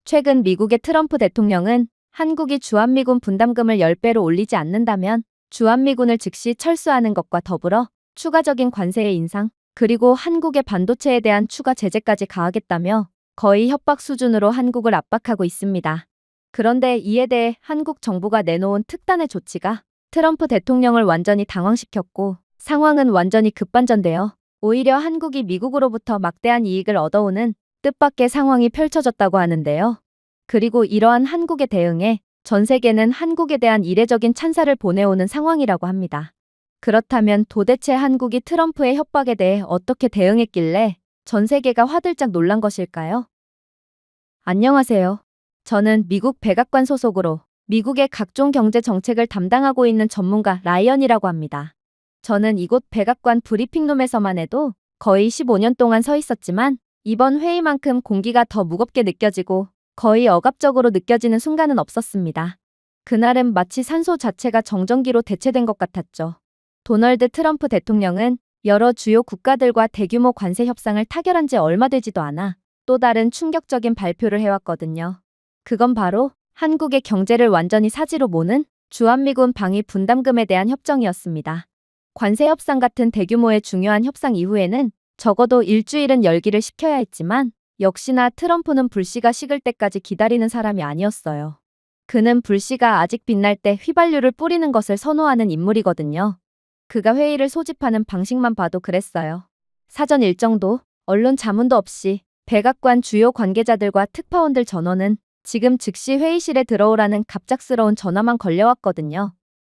최근 미국의 트럼프 대통령은 한국이 주한미군 분담금을 10배로 올리지 않는다면 주한미군을 즉시 철수하는 것과 더불어 추가적인 관세의 인상, 그리고 한국의 반도체에 대한 추가 제재까지 가하겠다며 거의 협박 수준으로 한국을 압박하고 있습니다. 그런데 이에 대해 한국 정부가 내놓은 특단의 조치가 트럼프 대통령을 완전히 당황시켰고 상황은 완전히 급반전되어 오히려 한국이 미국으로부터 막대한 이익을 얻어오는 뜻밖의 상황이 펼쳐졌다고 하는데요. 그리고 이러한 한국의 대응에 전 세계는 한국에 대한 이례적인 찬사를 보내오는 상황이라고 합니다. 그렇다면 도대체 한국이 트럼프의 협박에 대해 어떻게 대응했길래 전 세계가 화들짝 놀란 것일까요? 안녕하세요. 저는 미국 백악관 소속으로 미국의 각종 경제 정책을 담당하고 있는 전문가 라이언이라고 합니다. 저는 이곳 백악관 브리핑룸에서만 해도 거의 15년 동안 서 있었지만 이번 회의만큼 공기가 더 무겁게 느껴지고 거의 억압적으로 느껴지는 순간은 없었습니다. 그날은 마치 산소 자체가 정전기로 대체된 것 같았죠. 도널드 트럼프 대통령은 여러 주요 국가들과 대규모 관세 협상을 타결한 지 얼마 되지도 않아 또 다른 충격적인 발표를 해왔거든요. 그건 바로 한국의 경제를 완전히 사지로 모는 주한미군 방위 분담금에 대한 협정이었습니다. 관세 협상 같은 대규모의 중요한 협상 이후에는 적어도 일주일은 열기를 식혀야 했지만 역시나 트럼프는 불씨가 식을 때까지 기다리는 사람이 아니었어요. 그는 불씨가 아직 빛날 때 휘발유를 뿌리는 것을 선호하는 인물이거든요. 그가 회의를 소집하는 방식만 봐도 그랬어요. 사전 일정도, 언론 자문도 없이 백악관 주요 관계자들과 특파원들 전원은 지금 즉시 회의실에 들어오라는 갑작스러운 전화만 걸려왔거든요.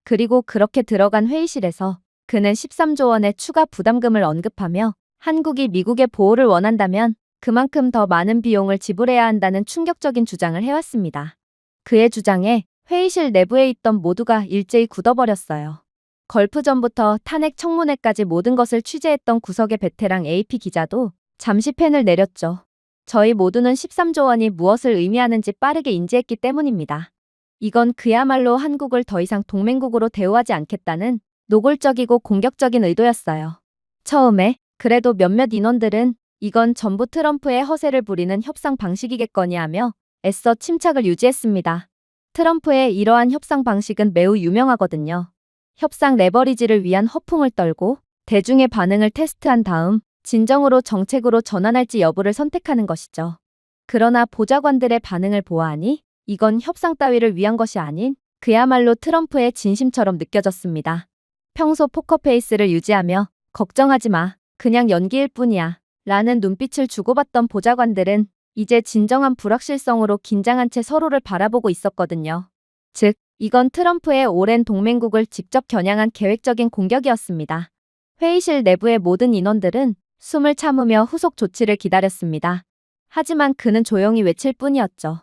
그리고 그렇게 들어간 회의실에서 그는 13조 원의 추가 부담금을 언급하며 한국이 미국의 보호를 원한다면 그만큼 더 많은 비용을 지불해야 한다는 충격적인 주장을 해왔습니다. 그의 주장에 회의실 내부에 있던 모두가 일제히 굳어버렸어요. 걸프전부터 탄핵 청문회까지 모든 것을 취재했던 구석의 베테랑 AP 기자도 잠시 펜을 내렸죠. 저희 모두는 13조 원이 무엇을 의미하는지 빠르게 인지했기 때문입니다. 이건 그야말로 한국을 더 이상 동맹국으로 대우하지 않겠다는 노골적이고 공격적인 의도였어요. 처음에 그래도 몇몇 인원들은 이건 전부 트럼프의 허세를 부리는 협상 방식이겠거니 하며 애써 침착을 유지했습니다. 트럼프의 이러한 협상 방식은 매우 유명하거든요. 협상 레버리지를 위한 허풍을 떨고 대중의 반응을 테스트한 다음 진정으로 정책으로 전환할지 여부를 선택하는 것이죠. 그러나 보좌관들의 반응을 보아하니 이건 협상 따위를 위한 것이 아닌 그야말로 트럼프의 진심처럼 느껴졌습니다. 평소 포커페이스를 유지하며 걱정하지 마, 그냥 연기일 뿐이야 라는 눈빛을 주고받던 보좌관들은 이제 진정한 불확실성으로 긴장한 채 서로를 바라보고 있었거든요. 즉, 이건 트럼프의 오랜 동맹국을 직접 겨냥한 계획적인 공격이었습니다. 회의실 내부의 모든 인원들은 숨을 참으며 후속 조치를 기다렸습니다. 하지만 그는 조용히 외칠 뿐이었죠.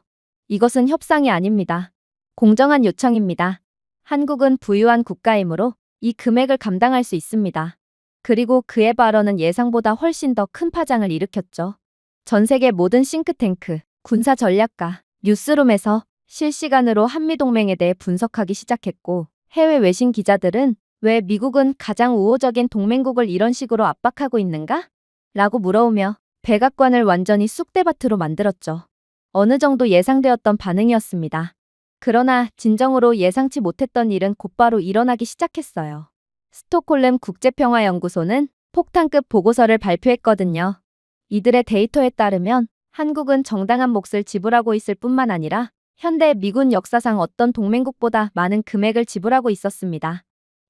이것은 협상이 아닙니다. 공정한 요청입니다. 한국은 부유한 국가이므로 이 금액을 감당할 수 있습니다. 그리고 그의 발언은 예상보다 훨씬 더 큰 파장을 일으켰죠. 전 세계 모든 싱크탱크, 군사전략가, 뉴스룸에서 실시간으로 한미동맹에 대해 분석하기 시작했고 해외 외신 기자들은 왜 미국은 가장 우호적인 동맹국을 이런 식으로 압박하고 있는가? 라고 물어오며 백악관을 완전히 쑥대밭으로 만들었죠. 어느 정도 예상되었던 반응이었습니다. 그러나 진정으로 예상치 못했던 일은 곧바로 일어나기 시작했어요. 스톡홀름 국제평화연구소는 폭탄급 보고서를 발표했거든요. 이들의 데이터에 따르면 한국은 정당한 몫을 지불하고 있을 뿐만 아니라 현대 미군 역사상 어떤 동맹국보다 많은 금액을 지불하고 있었습니다.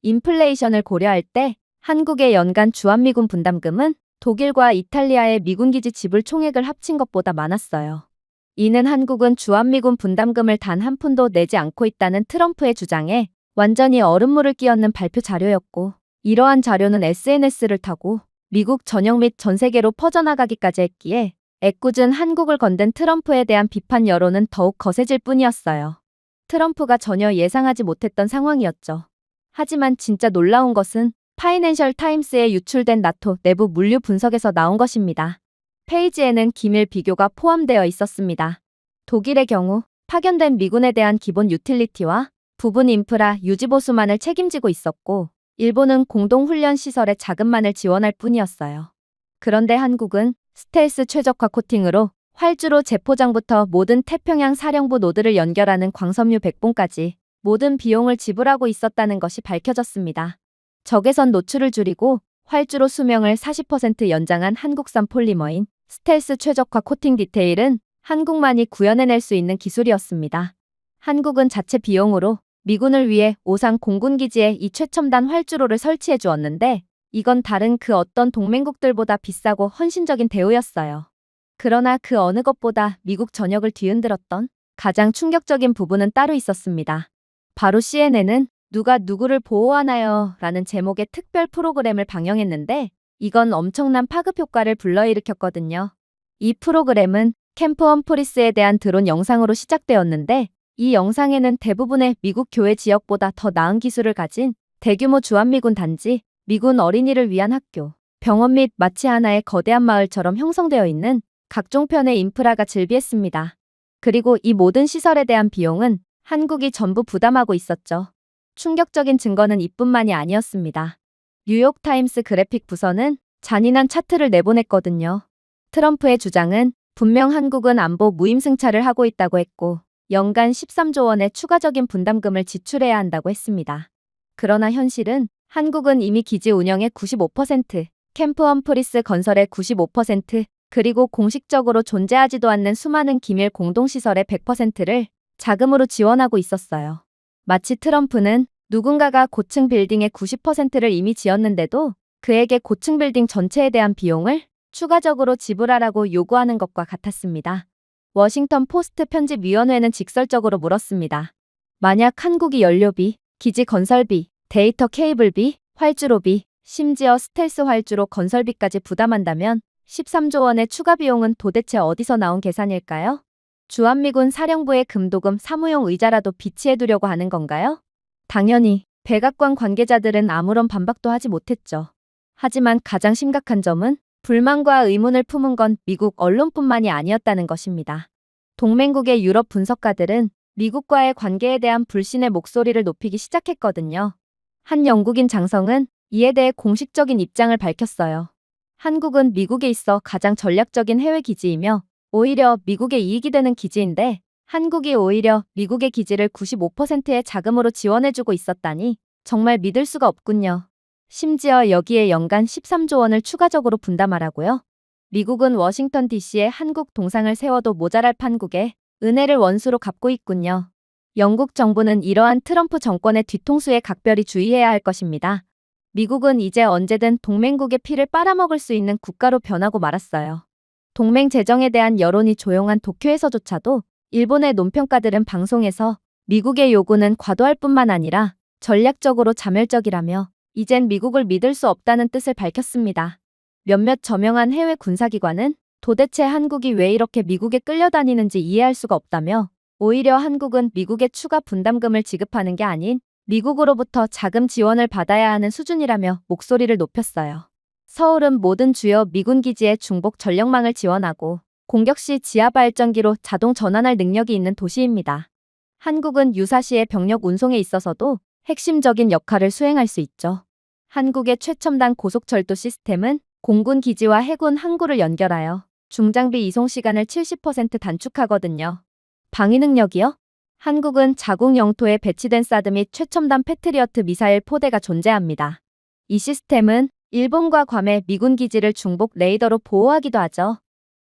인플레이션을 고려할 때 한국의 연간 주한미군 분담금은 독일과 이탈리아의 미군기지 지불 총액을 합친 것보다 많았어요. 이는 한국은 주한미군 분담금을 단 한 푼도 내지 않고 있다는 트럼프의 주장에 완전히 얼음물을 끼얹는 발표 자료였고 이러한 자료는 SNS를 타고 미국 전역 및 전 세계로 퍼져나가기까지 했기에 애꿎은 한국을 건든 트럼프에 대한 비판 여론은 더욱 거세질 뿐이었어요. 트럼프가 전혀 예상하지 못했던 상황이었죠. 하지만 진짜 놀라운 것은 파이낸셜 타임스에 유출된 나토 내부 물류 분석에서 나온 것입니다. 페이지에는 기밀 비교가 포함되어 있었습니다. 독일의 경우 파견된 미군에 대한 기본 유틸리티와 부분 인프라 유지보수만을 책임지고 있었고 일본은 공동훈련 시설의 자금만을 지원할 뿐이었어요. 그런데 한국은 스텔스 최적화 코팅으로 활주로 재포장부터 모든 태평양 사령부 노드를 연결하는 광섬유 백봉까지 모든 비용을 지불하고 있었다는 것이 밝혀졌습니다. 적외선 노출을 줄이고 활주로 수명을 40% 연장한 한국산 폴리머인 스텔스 최적화 코팅 디테일은 한국만이 구현해낼 수 있는 기술이었습니다. 한국은 자체 비용으로 미군을 위해 오산 공군기지에 이 최첨단 활주로를 설치해 주었는데 이건 다른 그 어떤 동맹국들보다 비싸고 헌신적인 대우였어요. 그러나 그 어느 것보다 미국 전역을 뒤흔들었던 가장 충격적인 부분은 따로 있었습니다. 바로 CNN은 누가 누구를 보호하나요? 라는 제목의 특별 프로그램을 방영했는데 이건 엄청난 파급 효과를 불러일으켰거든요. 이 프로그램은 캠프 험프리스에 대한 드론 영상으로 시작되었는데 이 영상에는 대부분의 미국 교회 지역보다 더 나은 기술을 가진 대규모 주한미군 단지, 미군 어린이를 위한 학교, 병원 및 마치 하나의 거대한 마을처럼 형성되어 있는 각종 편의 인프라가 즐비했습니다. 그리고 이 모든 시설에 대한 비용은 한국이 전부 부담하고 있었죠. 충격적인 증거는 이뿐만이 아니었습니다. 뉴욕타임스 그래픽 부서는 잔인한 차트를 내보냈거든요. 트럼프의 주장은 분명 한국은 안보 무임승차를 하고 있다고 했고 연간 13조 원의 추가적인 분담금을 지출해야 한다고 했습니다. 그러나 현실은 한국은 이미 기지 운영의 95%, 캠프 험프리스 건설의 95%, 그리고 공식적으로 존재하지도 않는 수많은 기밀 공동시설의 100%를 자금으로 지원하고 있었어요. 마치 트럼프는 누군가가 고층 빌딩의 90%를 이미 지었는데도 그에게 고층 빌딩 전체에 대한 비용을 추가적으로 지불하라고 요구하는 것과 같았습니다. 워싱턴 포스트 편집위원회는 직설적으로 물었습니다. 만약 한국이 연료비, 기지 건설비, 데이터 케이블비, 활주로비, 심지어 스텔스 활주로 건설비까지 부담한다면 13조 원의 추가 비용은 도대체 어디서 나온 계산일까요? 주한미군 사령부의 금도금 사무용 의자라도 비치해두려고 하는 건가요? 당연히 백악관 관계자들은 아무런 반박도 하지 못했죠. 하지만 가장 심각한 점은 불만과 의문을 품은 건 미국 언론뿐만이 아니었다는 것입니다. 동맹국의 유럽 분석가들은 미국과의 관계에 대한 불신의 목소리를 높이기 시작했거든요. 한 영국인 장성은 이에 대해 공식적인 입장을 밝혔어요. 한국은 미국에 있어 가장 전략적인 해외 기지이며 오히려 미국의 이익이 되는 기지인데 한국이 오히려 미국의 기지를 95%의 자금으로 지원해주고 있었다니 정말 믿을 수가 없군요. 심지어 여기에 연간 13조 원을 추가적으로 분담하라고요? 미국은 워싱턴 DC에 한국 동상을 세워도 모자랄 판국에 은혜를 원수로 갚고 있군요. 영국 정부는 이러한 트럼프 정권의 뒤통수에 각별히 주의해야 할 것입니다. 미국은 이제 언제든 동맹국의 피를 빨아먹을 수 있는 국가로 변하고 말았어요. 동맹 재정에 대한 여론이 조용한 도쿄에서조차도 일본의 논평가들은 방송에서 미국의 요구는 과도할 뿐만 아니라 전략적으로 자멸적이라며 이젠 미국을 믿을 수 없다는 뜻을 밝혔습니다. 몇몇 저명한 해외 군사기관은 도대체 한국이 왜 이렇게 미국에 끌려다니는지 이해할 수가 없다며 오히려 한국은 미국에 추가 분담금을 지급하는 게 아닌 미국으로부터 자금 지원을 받아야 하는 수준이라며 목소리를 높였어요. 서울은 모든 주요 미군 기지에 중복 전력망을 지원하고 공격 시 지하 발전기로 자동 전환할 능력이 있는 도시입니다. 한국은 유사시의 병력 운송에 있어서도 핵심적인 역할을 수행할 수 있죠. 한국의 최첨단 고속철도 시스템은 공군 기지와 해군 항구를 연결하여 중장비 이송 시간을 70% 단축하거든요. 방위 능력이요? 한국은 자국 영토에 배치된 사드 및 최첨단 패트리어트 미사일 포대가 존재합니다. 이 시스템은 일본과 괌의 미군 기지를 중복 레이더로 보호하기도 하죠.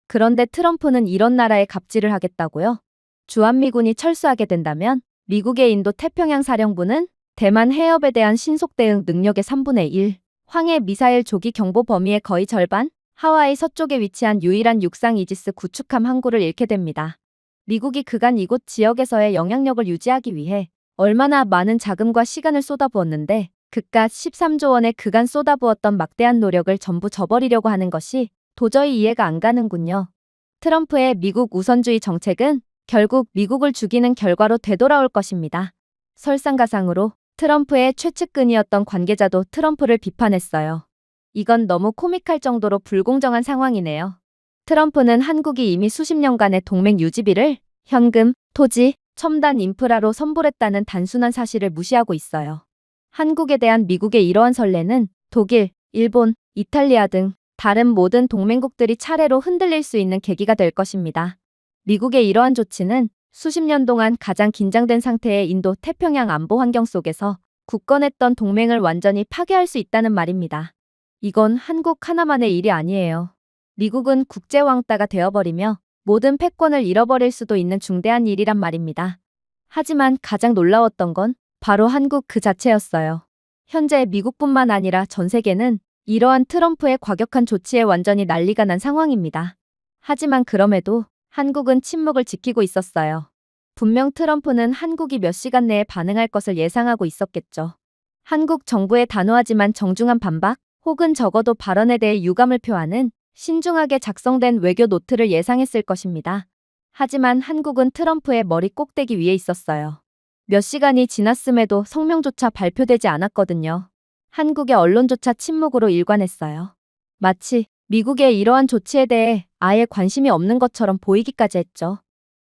그런데 트럼프는 이런 나라에 갑질을 하겠다고요? 주한미군이 철수하게 된다면 미국의 인도 태평양 사령부는 대만 해협에 대한 신속 대응 능력의 3분의 1, 황해 미사일 조기 경보 범위의 거의 절반, 하와이 서쪽에 위치한 유일한 육상 이지스 구축함 항구를 잃게 됩니다. 미국이 그간 이곳 지역에서의 영향력을 유지하기 위해 얼마나 많은 자금과 시간을 쏟아부었는데 그깟 13조 원의 그간 쏟아부었던 막대한 노력을 전부 저버리려고 하는 것이 도저히 이해가 안 가는군요. 트럼프의 미국 우선주의 정책은 결국 미국을 죽이는 결과로 되돌아올 것입니다. 설상가상으로 트럼프의 최측근이었던 관계자도 트럼프를 비판했어요. 이건 너무 코믹할 정도로 불공정한 상황이네요. 트럼프는 한국이 이미 수십 년간의 동맹 유지비를 현금, 토지, 첨단 인프라로 선불했다는 단순한 사실을 무시하고 있어요. 한국에 대한 미국의 이러한 선례는 독일, 일본, 이탈리아 등 다른 모든 동맹국들이 차례로 흔들릴 수 있는 계기가 될 것입니다. 미국의 이러한 조치는 수십 년 동안 가장 긴장된 상태의 인도 태평양 안보 환경 속에서 굳건했던 동맹을 완전히 파괴할 수 있다는 말입니다. 이건 한국 하나만의 일이 아니에요. 미국은 국제 왕따가 되어버리며 모든 패권을 잃어버릴 수도 있는 중대한 일이란 말입니다. 하지만 가장 놀라웠던 건 바로 한국 그 자체였어요. 현재 미국뿐만 아니라 전 세계는 이러한 트럼프의 과격한 조치에 완전히 난리가 난 상황입니다. 하지만 그럼에도 한국은 침묵을 지키고 있었어요. 분명 트럼프는 한국이 몇 시간 내에 반응할 것을 예상하고 있었겠죠. 한국 정부의 단호하지만 정중한 반박, 혹은 적어도 발언에 대해 유감을 표하는 신중하게 작성된 외교 노트를 예상했을 것입니다. 하지만 한국은 트럼프의 머리 꼭대기 위에 있었어요. 몇 시간이 지났음에도 성명조차 발표되지 않았거든요. 한국의 언론조차 침묵으로 일관했어요. 마치 미국의 이러한 조치에 대해 아예 관심이 없는 것처럼 보이기까지 했죠.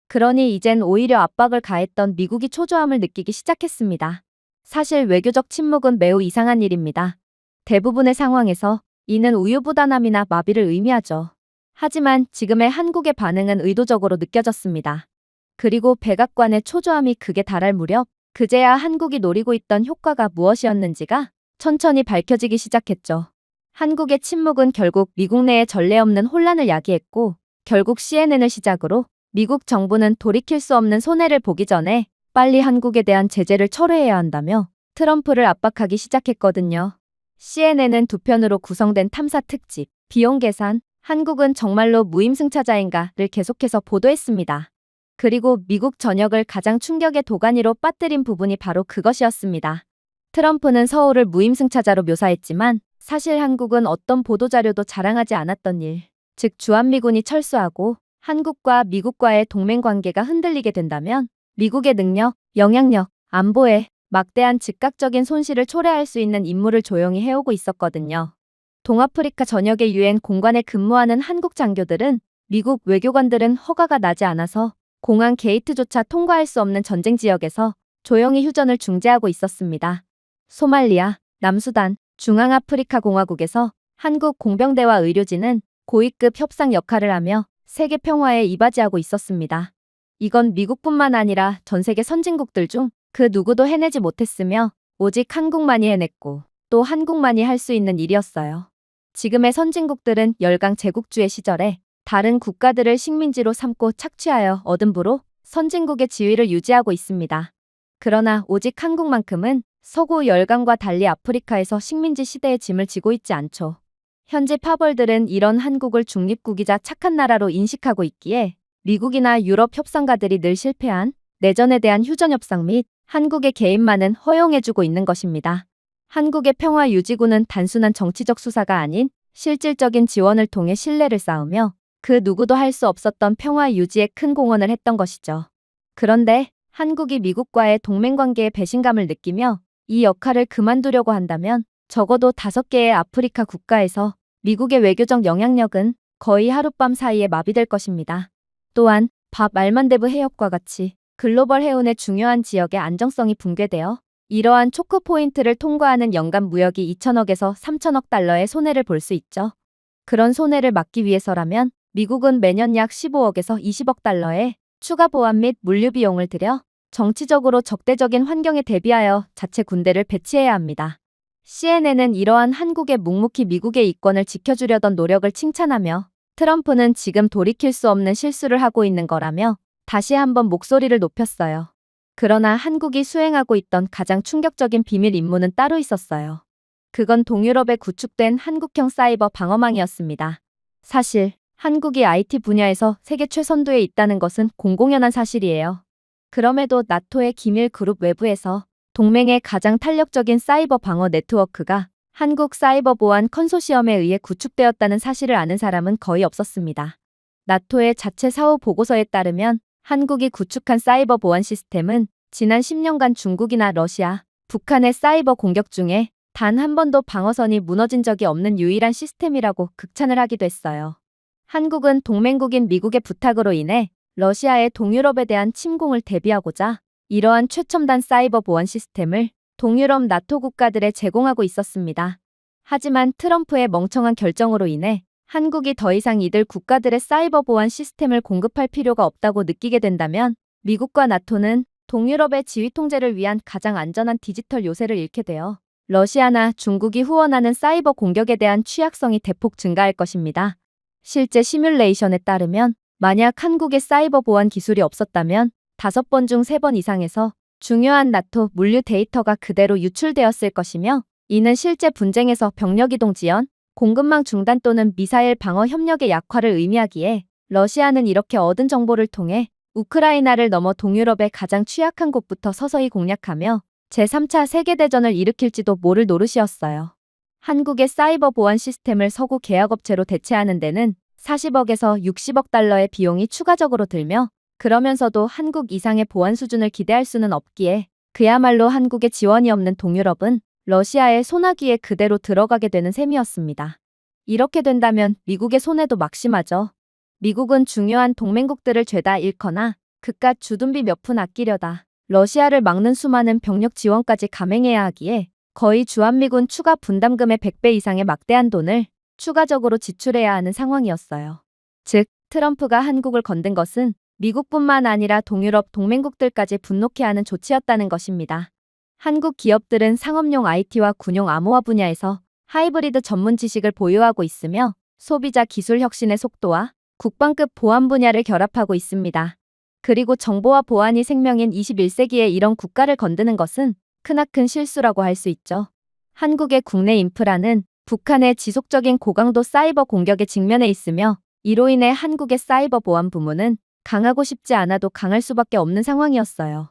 그러니 이젠 오히려 압박을 가했던 미국이 초조함을 느끼기 시작했습니다. 사실 외교적 침묵은 매우 이상한 일입니다. 대부분의 상황에서 이는 우유부단함이나 마비를 의미하죠. 하지만 지금의 한국의 반응은 의도적으로 느껴졌습니다. 그리고 백악관의 초조함이 극에 달할 무렵 그제야 한국이 노리고 있던 효과가 무엇이었는지가 천천히 밝혀지기 시작했죠. 한국의 침묵은 결국 미국 내에 전례 없는 혼란을 야기했고 결국 CNN을 시작으로 미국 정부는 돌이킬 수 없는 손해를 보기 전에 빨리 한국에 대한 제재를 철회해야 한다며 트럼프를 압박하기 시작했거든요. CNN은 두 편으로 구성된 탐사 특집, 비용 계산, 한국은 정말로 무임승차자인가를 계속해서 보도했습니다. 그리고 미국 전역을 가장 충격의 도가니로 빠뜨린 부분이 바로 그것이었습니다. 트럼프는 서울을 무임승차자로 묘사했지만 사실 한국은 어떤 보도자료도 자랑하지 않았던 일, 즉 주한미군이 철수하고 한국과 미국과의 동맹관계가 흔들리게 된다면 미국의 능력, 영향력, 안보에 막대한 즉각적인 손실을 초래할 수 있는 임무를 조용히 해오고 있었거든요. 동아프리카 전역의 유엔 공관에 근무하는 한국 장교들은 미국 외교관들은 허가가 나지 않아서 공항 게이트조차 통과할 수 없는 전쟁 지역에서 조용히 휴전을 중재하고 있었습니다. 소말리아, 남수단, 중앙아프리카 공화국에서 한국 공병대와 의료진은 고위급 협상 역할을 하며 세계 평화에 이바지하고 있었습니다. 이건 미국뿐만 아니라 전 세계 선진국들 중 그 누구도 해내지 못했으며 오직 한국만이 해냈고 또 한국만이 할 수 있는 일이었어요. 지금의 선진국들은 열강 제국주의 시절에 다른 국가들을 식민지로 삼고 착취하여 얻은 부로 선진국의 지위를 유지하고 있습니다. 그러나 오직 한국만큼은 서구 열강과 달리 아프리카에서 식민지 시대의 짐을 지고 있지 않죠. 현재 파벌들은 이런 한국을 중립국이자 착한 나라로 인식하고 있기에 미국이나 유럽 협상가들이 늘 실패한 내전에 대한 휴전 협상 및 한국의 개입만은 허용해주고 있는 것입니다. 한국의 평화 유지군은 단순한 정치적 수사가 아닌 실질적인 지원을 통해 신뢰를 쌓으며 그 누구도 할 수 없었던 평화 유지에 큰 공헌을 했던 것이죠. 그런데 한국이 미국과의 동맹관계에 배신감을 느끼며 이 역할을 그만두려고 한다면 적어도 5개의 아프리카 국가에서 미국의 외교적 영향력은 거의 하룻밤 사이에 마비될 것입니다. 또한 밥 알만데브 해협과 같이 글로벌 해운의 중요한 지역의 안정성이 붕괴되어 이러한 초크 포인트를 통과하는 연간 무역이 2천억에서 3천억 달러의 손해를 볼 수 있죠. 그런 손해를 막기 위해서라면 미국은 매년 약 15억에서 20억 달러의 추가 보안 및 물류 비용을 들여 정치적으로 적대적인 환경에 대비하여 자체 군대를 배치해야 합니다. CNN은 이러한 한국의 묵묵히 미국의 이권을 지켜주려던 노력을 칭찬하며 트럼프는 지금 돌이킬 수 없는 실수를 하고 있는 거라며 다시 한번 목소리를 높였어요. 그러나 한국이 수행하고 있던 가장 충격적인 비밀 임무는 따로 있었어요. 그건 동유럽에 구축된 한국형 사이버 방어망이었습니다. 사실 한국이 IT 분야에서 세계 최선두에 있다는 것은 공공연한 사실이에요. 그럼에도 나토의 기밀 그룹 외부에서 동맹의 가장 탄력적인 사이버 방어 네트워크가 한국 사이버 보안 컨소시엄에 의해 구축되었다는 사실을 아는 사람은 거의 없었습니다. 나토의 자체 사후 보고서에 따르면 한국이 구축한 사이버 보안 시스템은 지난 10년간 중국이나 러시아, 북한의 사이버 공격 중에 단 한 번도 방어선이 무너진 적이 없는 유일한 시스템이라고 극찬을 하기도 했어요. 한국은 동맹국인 미국의 부탁으로 인해 러시아의 동유럽에 대한 침공을 대비하고자 이러한 최첨단 사이버 보안 시스템을 동유럽 나토 국가들에 제공하고 있었습니다. 하지만 트럼프의 멍청한 결정으로 인해 한국이 더 이상 이들 국가들의 사이버 보안 시스템을 공급할 필요가 없다고 느끼게 된다면 미국과 나토는 동유럽의 지휘 통제를 위한 가장 안전한 디지털 요새를 잃게 되어 러시아나 중국이 후원하는 사이버 공격에 대한 취약성이 대폭 증가할 것입니다. 실제 시뮬레이션에 따르면 만약 한국의 사이버 보안 기술이 없었다면 5번 중 3번 이상에서 중요한 나토 물류 데이터가 그대로 유출되었을 것이며 이는 실제 분쟁에서 병력 이동 지연, 공급망 중단 또는 미사일 방어 협력의 약화를 의미하기에 러시아는 이렇게 얻은 정보를 통해 우크라이나를 넘어 동유럽의 가장 취약한 곳부터 서서히 공략하며 제3차 세계대전을 일으킬지도 모를 노릇이었어요. 한국의 사이버 보안 시스템을 서구 계약업체로 대체하는 데는 40억에서 60억 달러의 비용이 추가적으로 들며 그러면서도 한국 이상의 보안 수준을 기대할 수는 없기에 그야말로 한국의 지원이 없는 동유럽은 러시아의 소나기에 그대로 들어가게 되는 셈이었습니다. 이렇게 된다면 미국의 손해도 막심하죠. 미국은 중요한 동맹국들을 죄다 잃거나 그깟 주둔비 몇 푼 아끼려다 러시아를 막는 수많은 병력 지원까지 감행해야 하기에 거의 주한미군 추가 분담금의 100배 이상의 막대한 돈을 추가적으로 지출해야 하는 상황이었어요. 즉, 트럼프가 한국을 건든 것은 미국뿐만 아니라 동유럽 동맹국들까지 분노케 하는 조치였다는 것입니다. 한국 기업들은 상업용 IT와 군용 암호화 분야에서 하이브리드 전문 지식을 보유하고 있으며 소비자 기술 혁신의 속도와 국방급 보안 분야를 결합하고 있습니다. 그리고 정보와 보안이 생명인 21세기에 이런 국가를 건드는 것은 크나큰 실수라고 할 수 있죠. 한국의 국내 인프라는 북한의 지속적인 고강도 사이버 공격에 직면해 있으며 이로 인해 한국의 사이버 보안 부문은 강하고 싶지 않아도 강할 수밖에 없는 상황이었어요.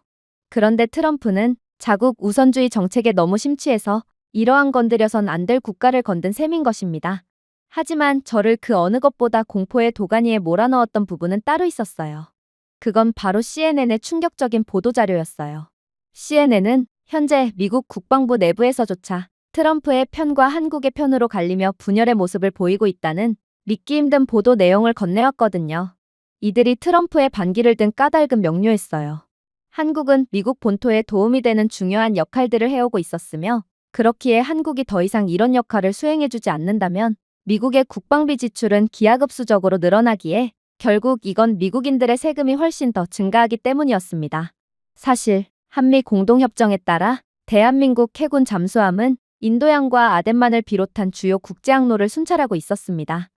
그런데 트럼프는 자국 우선주의 정책에 너무 심취해서 이러한 건드려선 안 될 국가를 건든 셈인 것입니다. 하지만 저를 그 어느 것보다 공포의 도가니에 몰아넣었던 부분은 따로 있었어요. 그건 바로 CNN의 충격적인 보도자료였어요. CNN은 현재 미국 국방부 내부에서조차 트럼프의 편과 한국의 편으로 갈리며 분열의 모습을 보이고 있다는 믿기 힘든 보도 내용을 건네왔거든요. 이들이 트럼프의 반기를 든 까닭은 명료했어요. 한국은 미국 본토에 도움이 되는 중요한 역할들을 해오고 있었으며 그렇기에 한국이 더 이상 이런 역할을 수행해주지 않는다면 미국의 국방비 지출은 기하급수적으로 늘어나기에 결국 이건 미국인들의 세금이 훨씬 더 증가하기 때문이었습니다. 사실 한미 공동협정에 따라 대한민국 해군 잠수함은 인도양과 아덴만을 비롯한 주요 국제항로를 순찰하고 있었습니다.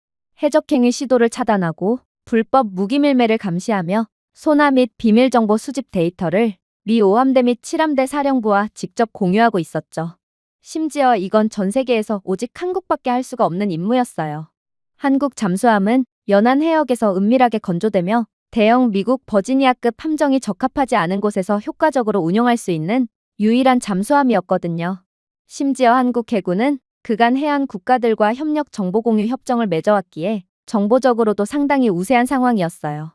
해적행위 시도를 차단하고 불법 무기 밀매를 감시하며 소나 및 비밀 정보 수집 데이터를 미 5함대 및 7함대 사령부와 직접 공유하고 있었죠. 심지어 이건 전 세계에서 오직 한국밖에 할 수가 없는 임무였어요. 한국 잠수함은 연안 해역에서 은밀하게 건조되며 대형 미국 버지니아급 함정이 적합하지 않은 곳에서 효과적으로 운용할 수 있는 유일한 잠수함이었거든요. 심지어 한국 해군은 그간 해안 국가들과 협력 정보 공유 협정을 맺어왔기에 정보적으로도 상당히 우세한 상황이었어요.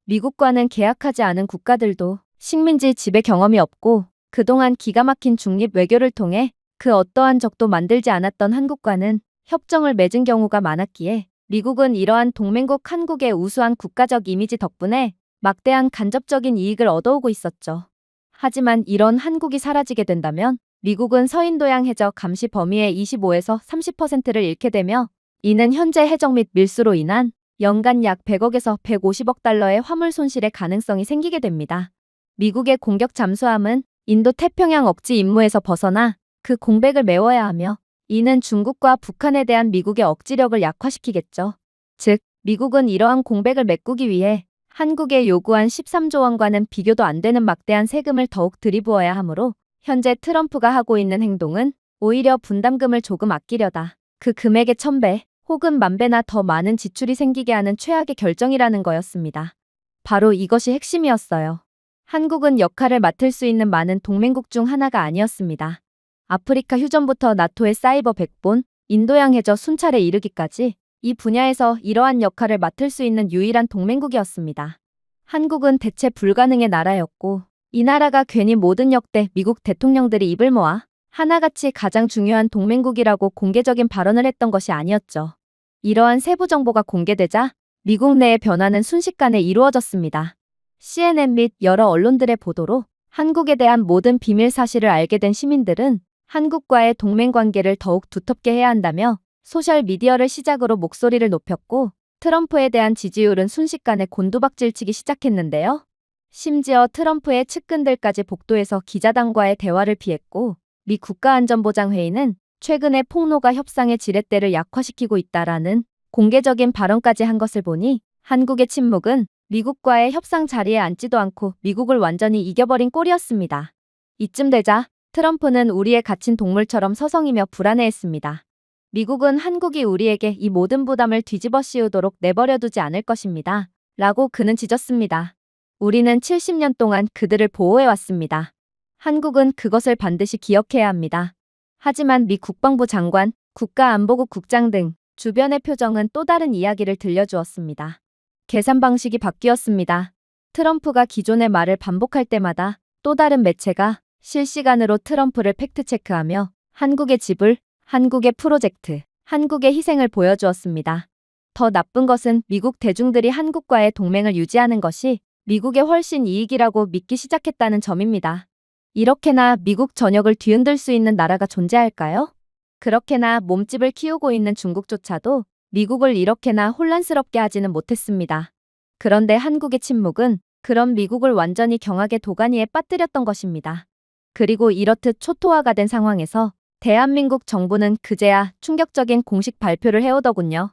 미국과는 계약하지 않은 국가들도 식민지 지배 경험이 없고 그동안 기가 막힌 중립 외교를 통해 그 어떠한 적도 만들지 않았던 한국과는 협정을 맺은 경우가 많았기에 미국은 이러한 동맹국 한국의 우수한 국가적 이미지 덕분에 막대한 간접적인 이익을 얻어오고 있었죠. 하지만 이런 한국이 사라지게 된다면 미국은 서인도양 해적 감시 범위의 25에서 30%를 잃게 되며 이는 현재 해적 및 밀수로 인한 연간 약 100억에서 150억 달러의 화물 손실의 가능성이 생기게 됩니다. 미국의 공격 잠수함은 인도 태평양 억지 임무에서 벗어나 그 공백을 메워야 하며 이는 중국과 북한에 대한 미국의 억지력을 약화시키겠죠. 즉, 미국은 이러한 공백을 메꾸기 위해 한국에 요구한 13조 원과는 비교도 안 되는 막대한 세금을 더욱 들이부어야 하므로 현재 트럼프가 하고 있는 행동은 오히려 분담금을 조금 아끼려다 그 금액의 1000배 혹은 10,000배나 더 많은 지출이 생기게 하는 최악의 결정이라는 거였습니다. 바로 이것이 핵심이었어요. 한국은 역할을 맡을 수 있는 많은 동맹국 중 하나가 아니었습니다. 아프리카 휴전부터 나토의 사이버 백본, 인도양 해저 순찰에 이르기까지 이 분야에서 이러한 역할을 맡을 수 있는 유일한 동맹국이었습니다. 한국은 대체 불가능의 나라였고 이 나라가 괜히 모든 역대 미국 대통령들이 입을 모아 하나같이 가장 중요한 동맹국이라고 공개적인 발언을 했던 것이 아니었죠. 이러한 세부 정보가 공개되자 미국 내의 변화는 순식간에 이루어졌습니다. CNN 및 여러 언론들의 보도로 한국에 대한 모든 비밀 사실을 알게 된 시민들은 한국과의 동맹 관계를 더욱 두텁게 해야 한다며 소셜미디어를 시작으로 목소리를 높였고 트럼프에 대한 지지율은 순식간에 곤두박질치기 시작했는데요. 심지어 트럼프의 측근들까지 복도에서 기자단과의 대화를 피했고 미 국가안전보장회의는 최근에 폭로가 협상의 지렛대를 약화시키고 있다라는 공개적인 발언까지 한 것을 보니 한국의 침묵은 미국과의 협상 자리에 앉지도 않고 미국을 완전히 이겨버린 꼴이었습니다. 이쯤 되자 트럼프는 우리의 갇힌 동물처럼 서성이며 불안해했습니다. 미국은 한국이 우리에게 이 모든 부담을 뒤집어 씌우도록 내버려두지 않을 것입니다. 라고 그는 지졌습니다. 우리는 70년 동안 그들을 보호해왔습니다. 한국은 그것을 반드시 기억해야 합니다. 하지만 미 국방부 장관, 국가안보국 국장 등 주변의 표정은 또 다른 이야기를 들려주었습니다. 계산 방식이 바뀌었습니다. 트럼프가 기존의 말을 반복할 때마다 또 다른 매체가 실시간으로 트럼프를 팩트체크하며 한국의 지불, 한국의 프로젝트, 한국의 희생을 보여주었습니다. 더 나쁜 것은 미국 대중들이 한국과의 동맹을 유지하는 것이 미국의 훨씬 이익이라고 믿기 시작했다는 점입니다. 이렇게나 미국 전역을 뒤흔들 수 있는 나라가 존재할까요? 그렇게나 몸집을 키우고 있는 중국조차도 미국을 이렇게나 혼란스럽게 하지는 못했습니다. 그런데 한국의 침묵은 그런 미국을 완전히 경악의 도가니에 빠뜨렸던 것입니다. 그리고 이렇듯 초토화가 된 상황에서 대한민국 정부는 그제야 충격적인 공식 발표를 해오더군요.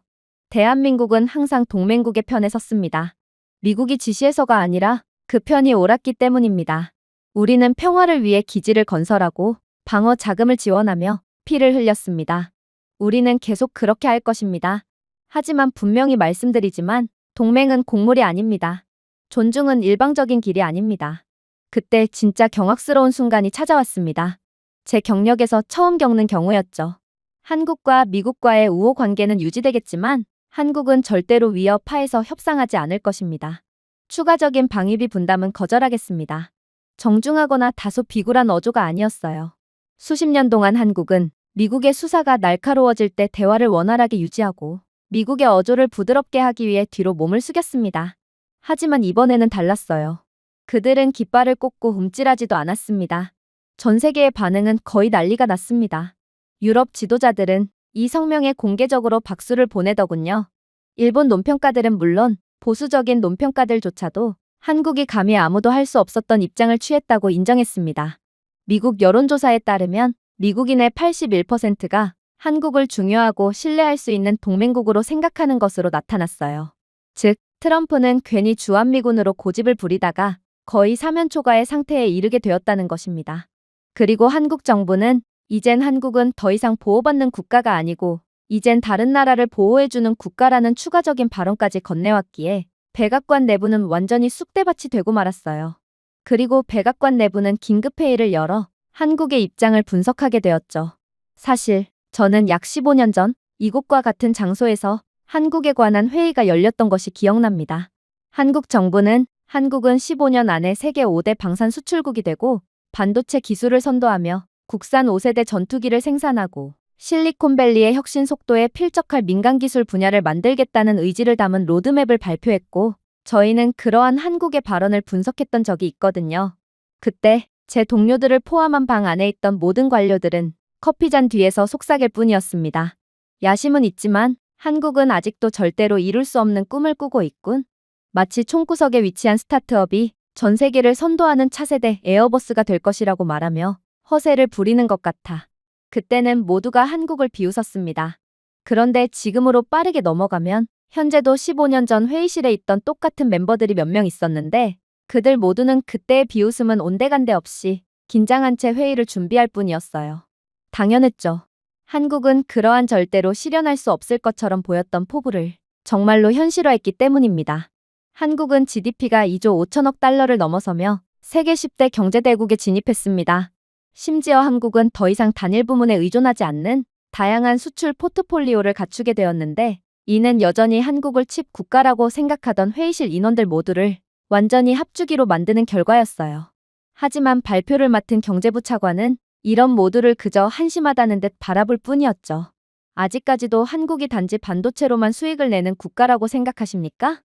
대한민국은 항상 동맹국의 편에 섰습니다. 미국이 지시해서가 아니라 그 편이 옳았기 때문입니다. 우리는 평화를 위해 기지를 건설하고 방어 자금을 지원하며 피를 흘렸습니다. 우리는 계속 그렇게 할 것입니다. 하지만 분명히 말씀드리지만 동맹은 곡물이 아닙니다. 존중은 일방적인 길이 아닙니다. 그때 진짜 경악스러운 순간이 찾아왔습니다. 제 경력에서 처음 겪는 경우였죠. 한국과 미국과의 우호 관계는 유지되겠지만 한국은 절대로 위협 하에서 협상하지 않을 것입니다. 추가적인 방위비 분담은 거절하겠습니다. 정중하거나 다소 비굴한 어조가 아니었어요. 수십 년 동안 한국은 미국의 수사가 날카로워질 때 대화를 원활하게 유지하고 미국의 어조를 부드럽게 하기 위해 뒤로 몸을 숙였습니다. 하지만 이번에는 달랐어요. 그들은 깃발을 꽂고 움찔하지도 않았습니다. 전 세계의 반응은 거의 난리가 났습니다. 유럽 지도자들은 이 성명에 공개적으로 박수를 보내더군요. 일본 논평가들은 물론 보수적인 논평가들조차도 한국이 감히 아무도 할 수 없었던 입장을 취했다고 인정했습니다. 미국 여론조사에 따르면 미국인의 81%가 한국을 중요하고 신뢰할 수 있는 동맹국으로 생각하는 것으로 나타났어요. 즉, 트럼프는 괜히 주한미군으로 고집을 부리다가 거의 사면초가의 상태에 이르게 되었다는 것입니다. 그리고 한국 정부는 이젠 한국은 더 이상 보호받는 국가가 아니고 이젠 다른 나라를 보호해주는 국가라는 추가적인 발언까지 건네왔기에 백악관 내부는 완전히 쑥대밭이 되고 말았어요. 그리고 백악관 내부는 긴급회의를 열어 한국의 입장을 분석하게 되었죠. 사실 저는 약 15년 전 이곳과 같은 장소에서 한국에 관한 회의가 열렸던 것이 기억납니다. 한국 정부는 한국은 15년 안에 세계 5대 방산 수출국이 되고 반도체 기술을 선도하며 국산 5세대 전투기를 생산하고 실리콘밸리의 혁신 속도에 필적할 민간기술 분야를 만들겠다는 의지를 담은 로드맵을 발표했고 저희는 그러한 한국의 발언을 분석했던 적이 있거든요. 그때 제 동료들을 포함한 방 안에 있던 모든 관료들은 커피잔 뒤에서 속삭일 뿐이었습니다. 야심은 있지만 한국은 아직도 절대로 이룰 수 없는 꿈을 꾸고 있군. 마치 총구석에 위치한 스타트업이 전 세계를 선도하는 차세대 에어버스가 될 것이라고 말하며 허세를 부리는 것 같아. 그때는 모두가 한국을 비웃었습니다. 그런데 지금으로 빠르게 넘어가면 현재도 15년 전 회의실에 있던 똑같은 멤버들이 몇 명 있었는데 그들 모두는 그때의 비웃음은 온데간데 없이 긴장한 채 회의를 준비할 뿐이었어요. 당연했죠. 한국은 그러한 절대로 실현할 수 없을 것처럼 보였던 포부를 정말로 현실화했기 때문입니다. 한국은 GDP가 2조 5천억 달러를 넘어서며 세계 10대 경제대국에 진입했습니다. 심지어 한국은 더 이상 단일 부문에 의존하지 않는 다양한 수출 포트폴리오를 갖추게 되었는데 이는 여전히 한국을 칩 국가라고 생각하던 회의실 인원들 모두를 완전히 합주기로 만드는 결과였어요. 하지만 발표를 맡은 경제부 차관은 이런 모두를 그저 한심하다는 듯 바라볼 뿐이었죠. 아직까지도 한국이 단지 반도체로만 수익을 내는 국가라고 생각하십니까?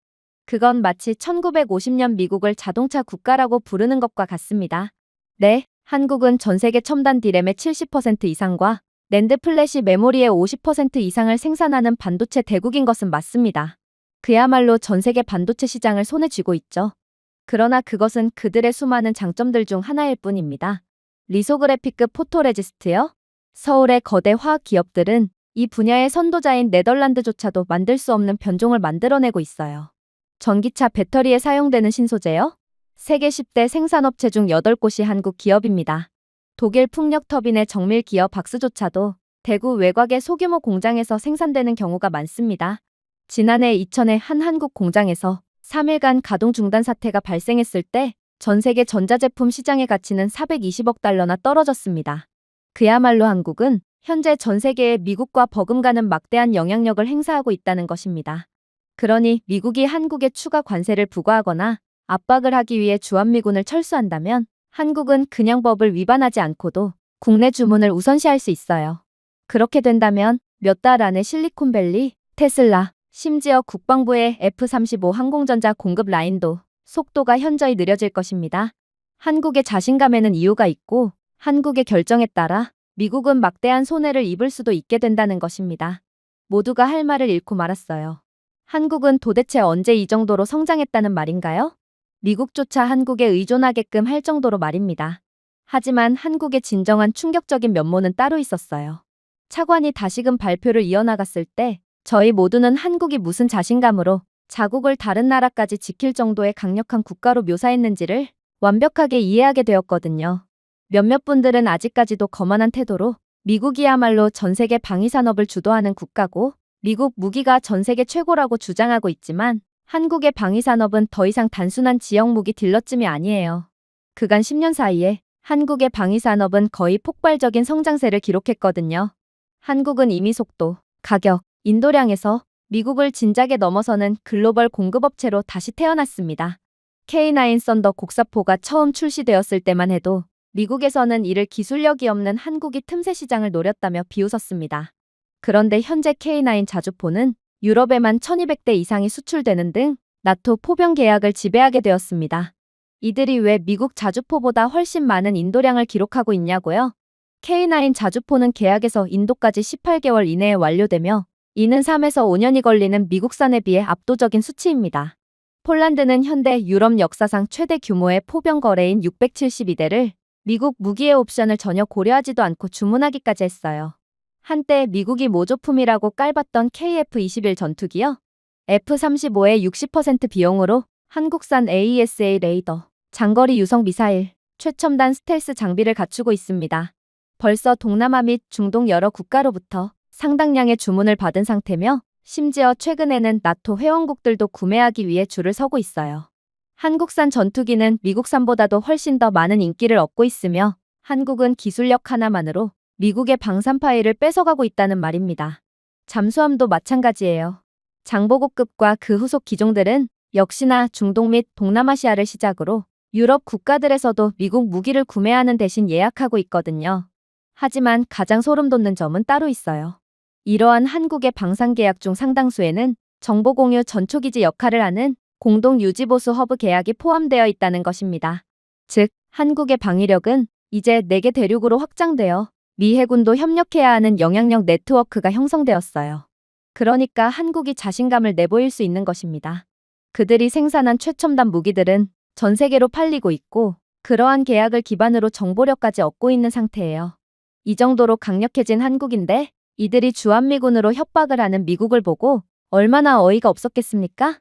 그건 마치 1950년 미국을 자동차 국가라고 부르는 것과 같습니다. 네, 한국은 전 세계 첨단 디램의 70% 이상과 낸드 플래시 메모리의 50% 이상을 생산하는 반도체 대국인 것은 맞습니다. 그야말로 전 세계 반도체 시장을 손에 쥐고 있죠. 그러나 그것은 그들의 수많은 장점들 중 하나일 뿐입니다. 리소그래픽급 포토레지스트요? 서울의 거대 화학 기업들은 이 분야의 선도자인 네덜란드조차도 만들 수 없는 변종을 만들어내고 있어요. 전기차 배터리에 사용되는 신소재요? 세계 10대 생산업체 중 8곳이 한국 기업입니다. 독일 풍력 터빈의 정밀 기어 박스조차도 대구 외곽의 소규모 공장에서 생산되는 경우가 많습니다. 지난해 이천의 한 한국 공장에서 3일간 가동 중단 사태가 발생했을 때 전 세계 전자제품 시장의 가치는 420억 달러나 떨어졌습니다. 그야말로 한국은 현재 전 세계에 미국과 버금가는 막대한 영향력을 행사하고 있다는 것입니다. 그러니 미국이 한국에 추가 관세를 부과하거나 압박을 하기 위해 주한미군을 철수한다면 한국은 그냥 법을 위반하지 않고도 국내 주문을 우선시할 수 있어요. 그렇게 된다면 몇 달 안에 실리콘밸리, 테슬라, 심지어 국방부의 F-35 항공전자 공급 라인도 속도가 현저히 느려질 것입니다. 한국의 자신감에는 이유가 있고 한국의 결정에 따라 미국은 막대한 손해를 입을 수도 있게 된다는 것입니다. 모두가 할 말을 잃고 말았어요. 한국은 도대체 언제 이 정도로 성장했다는 말인가요? 미국조차 한국에 의존하게끔 할 정도로 말입니다. 하지만 한국의 진정한 충격적인 면모는 따로 있었어요. 차관이 다시금 발표를 이어나갔을 때 저희 모두는 한국이 무슨 자신감으로 자국을 다른 나라까지 지킬 정도의 강력한 국가로 묘사했는지를 완벽하게 이해하게 되었거든요. 몇몇 분들은 아직까지도 거만한 태도로 미국이야말로 전 세계 방위산업을 주도하는 국가고 미국 무기가 전 세계 최고라고 주장하고 있지만 한국의 방위산업은 더 이상 단순한 지역 무기 딜러쯤이 아니에요. 그간 10년 사이에 한국의 방위산업은 거의 폭발적인 성장세를 기록했거든요. 한국은 이미 속도, 가격, 인도량에서 미국을 진작에 넘어서는 글로벌 공급업체로 다시 태어났습니다. K9 썬더 곡사포가 처음 출시되었을 때만 해도 미국에서는 이를 기술력이 없는 한국이 틈새 시장을 노렸다며 비웃었습니다. 그런데 현재 K9 자주포는 유럽에만 1200대 이상이 수출되는 등 나토 포병 계약을 지배하게 되었습니다. 이들이 왜 미국 자주포보다 훨씬 많은 인도량을 기록하고 있냐고요? K9 자주포는 계약에서 인도까지 18개월 이내에 완료되며 이는 3에서 5년이 걸리는 미국산에 비해 압도적인 수치입니다. 폴란드는 현대 유럽 역사상 최대 규모의 포병 거래인 672대를 미국 무기의 옵션을 전혀 고려하지도 않고 주문하기까지 했어요. 한때 미국이 모조품이라고 깔봤던 KF-21 전투기요. F-35의 60% 비용으로 한국산 AESA 레이더, 장거리 유성 미사일, 최첨단 스텔스 장비를 갖추고 있습니다. 벌써 동남아 및 중동 여러 국가로부터 상당량의 주문을 받은 상태며 심지어 최근에는 나토 회원국들도 구매하기 위해 줄을 서고 있어요. 한국산 전투기는 미국산보다도 훨씬 더 많은 인기를 얻고 있으며 한국은 기술력 하나만으로 미국의 방산파이를 뺏어가고 있다는 말입니다. 잠수함도 마찬가지예요. 장보고급과 그 후속 기종들은 역시나 중동 및 동남아시아를 시작으로 유럽 국가들에서도 미국 무기를 구매하는 대신 예약하고 있거든요. 하지만 가장 소름 돋는 점은 따로 있어요. 이러한 한국의 방산 계약 중 상당수에는 정보 공유 전초기지 역할을 하는 공동 유지보수 허브 계약이 포함되어 있다는 것입니다. 즉, 한국의 방위력은 이제 4개 대륙으로 확장되어 미 해군도 협력해야 하는 영향력 네트워크가 형성되었어요. 그러니까 한국이 자신감을 내보일 수 있는 것입니다. 그들이 생산한 최첨단 무기들은 전 세계로 팔리고 있고 그러한 계약을 기반으로 정보력까지 얻고 있는 상태예요. 이 정도로 강력해진 한국인데 이들이 주한미군으로 협박을 하는 미국을 보고 얼마나 어이가 없었겠습니까?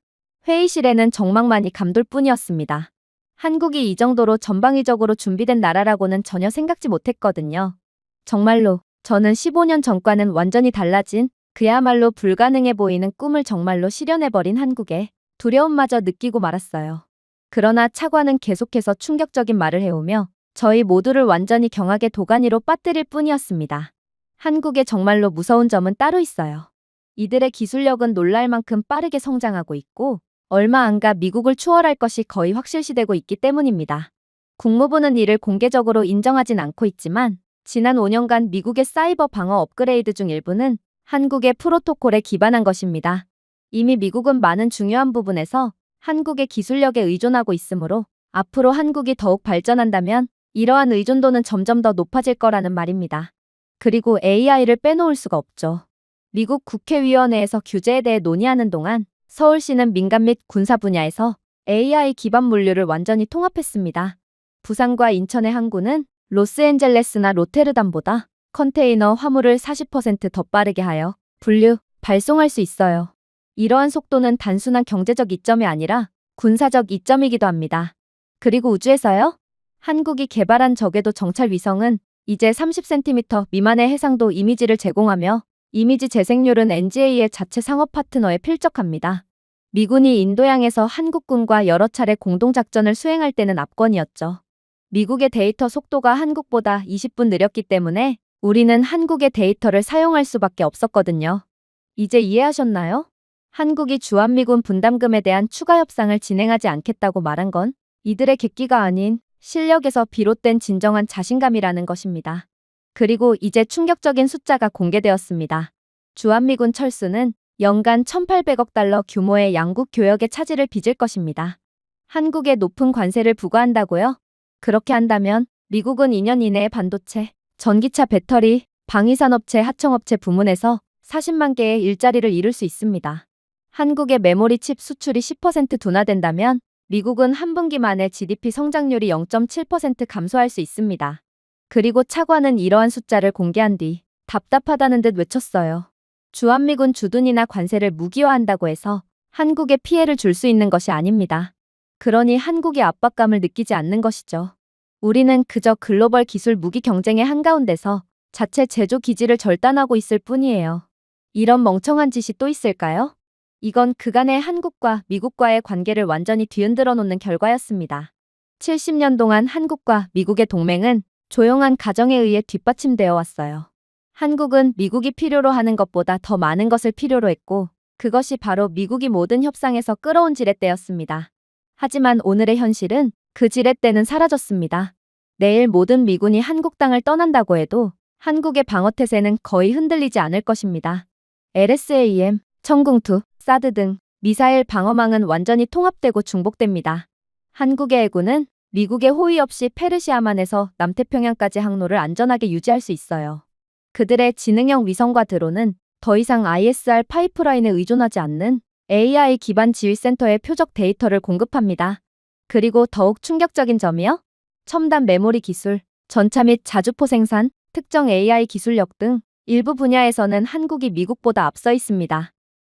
회의실에는 정막만이 감돌 뿐이었습니다. 한국이 이 정도로 전방위적으로 준비된 나라라고는 전혀 생각지 못했거든요. 정말로 저는 15년 전과는 완전히 달라진 그야말로 불가능해 보이는 꿈을 정말로 실현해버린 한국에 두려움마저 느끼고 말았어요. 그러나 차관은 계속해서 충격적인 말을 해오며 저희 모두를 완전히 경악의 도가니로 빠뜨릴 뿐이었습니다. 한국에 정말로 무서운 점은 따로 있어요. 이들의 기술력은 놀랄 만큼 빠르게 성장하고 있고 얼마 안가 미국을 추월할 것이 거의 확실시되고 있기 때문입니다. 국무부는 이를 공개적으로 인정하진 않고 있지만 지난 5년간 미국의 사이버 방어 업그레이드 중 일부는 한국의 프로토콜에 기반한 것입니다. 이미 미국은 많은 중요한 부분에서 한국의 기술력에 의존하고 있으므로 앞으로 한국이 더욱 발전한다면 이러한 의존도는 점점 더 높아질 거라는 말입니다. 그리고 AI를 빼놓을 수가 없죠. 미국 국회의원회에서 규제에 대해 논의하는 동안 서울시는 민간 및 군사 분야에서 AI 기반 물류를 완전히 통합했습니다. 부산과 인천의 항구는 로스앤젤레스나 로테르담보다 컨테이너 화물을 40%더 빠르게 하여 분류, 발송할 수 있어요. 이러한 속도는 단순한 경제적 이점이 아니라 군사적 이점이기도 합니다. 그리고 우주에서요? 한국이 개발한 저궤도 정찰 위성은 이제 30cm 미만의 해상도 이미지를 제공하며 이미지 재생률은 NGA의 자체 상업 파트너에 필적합니다. 미군이 인도양에서 한국군과 여러 차례 공동작전을 수행할 때는 압권이었죠. 미국의 데이터 속도가 한국보다 20분 느렸기 때문에 우리는 한국의 데이터를 사용할 수밖에 없었거든요. 이제 이해하셨나요? 한국이 주한미군 분담금에 대한 추가 협상을 진행하지 않겠다고 말한 건 이들의 객기가 아닌 실력에서 비롯된 진정한 자신감이라는 것입니다. 그리고 이제 충격적인 숫자가 공개되었습니다. 주한미군 철수는 연간 1,800억 달러 규모의 양국 교역의 차질을 빚을 것입니다. 한국에 높은 관세를 부과한다고요? 그렇게 한다면 미국은 2년 이내에 반도체, 전기차 배터리, 방위산업체 하청업체 부문에서 40만 개의 일자리를 잃을 수 있습니다. 한국의 메모리 칩 수출이 10% 둔화된다면 미국은 한 분기 만에 GDP 성장률이 0.7% 감소할 수 있습니다. 그리고 차관은 이러한 숫자를 공개한 뒤 답답하다는 듯 외쳤어요. 주한미군 주둔이나 관세를 무기화한다고 해서 한국에 피해를 줄 수 있는 것이 아닙니다. 그러니 한국이 압박감을 느끼지 않는 것이죠. 우리는 그저 글로벌 기술 무기 경쟁의 한가운데서 자체 제조 기지를 절단하고 있을 뿐이에요. 이런 멍청한 짓이 또 있을까요? 이건 그간의 한국과 미국과의 관계를 완전히 뒤흔들어 놓는 결과였습니다. 70년 동안 한국과 미국의 동맹은 조용한 가정에 의해 뒷받침되어 왔어요. 한국은 미국이 필요로 하는 것보다 더 많은 것을 필요로 했고 그것이 바로 미국이 모든 협상에서 끌어온 지렛대였습니다. 하지만 오늘의 현실은 그 지렛대는 사라졌습니다. 내일 모든 미군이 한국 땅을 떠난다고 해도 한국의 방어태세는 거의 흔들리지 않을 것입니다. LSAM, 청궁2, 사드 등 미사일 방어망은 완전히 통합되고 중복됩니다. 한국의 해군은 미국의 호의 없이 페르시아만에서 남태평양까지 항로를 안전하게 유지할 수 있어요. 그들의 지능형 위성과 드론은 더 이상 ISR 파이프라인에 의존하지 않는 AI 기반 지휘센터의 표적 데이터를 공급합니다. 그리고 더욱 충격적인 점이요? 첨단 메모리 기술, 전차 및 자주포 생산, 특정 AI 기술력 등 일부 분야에서는 한국이 미국보다 앞서 있습니다.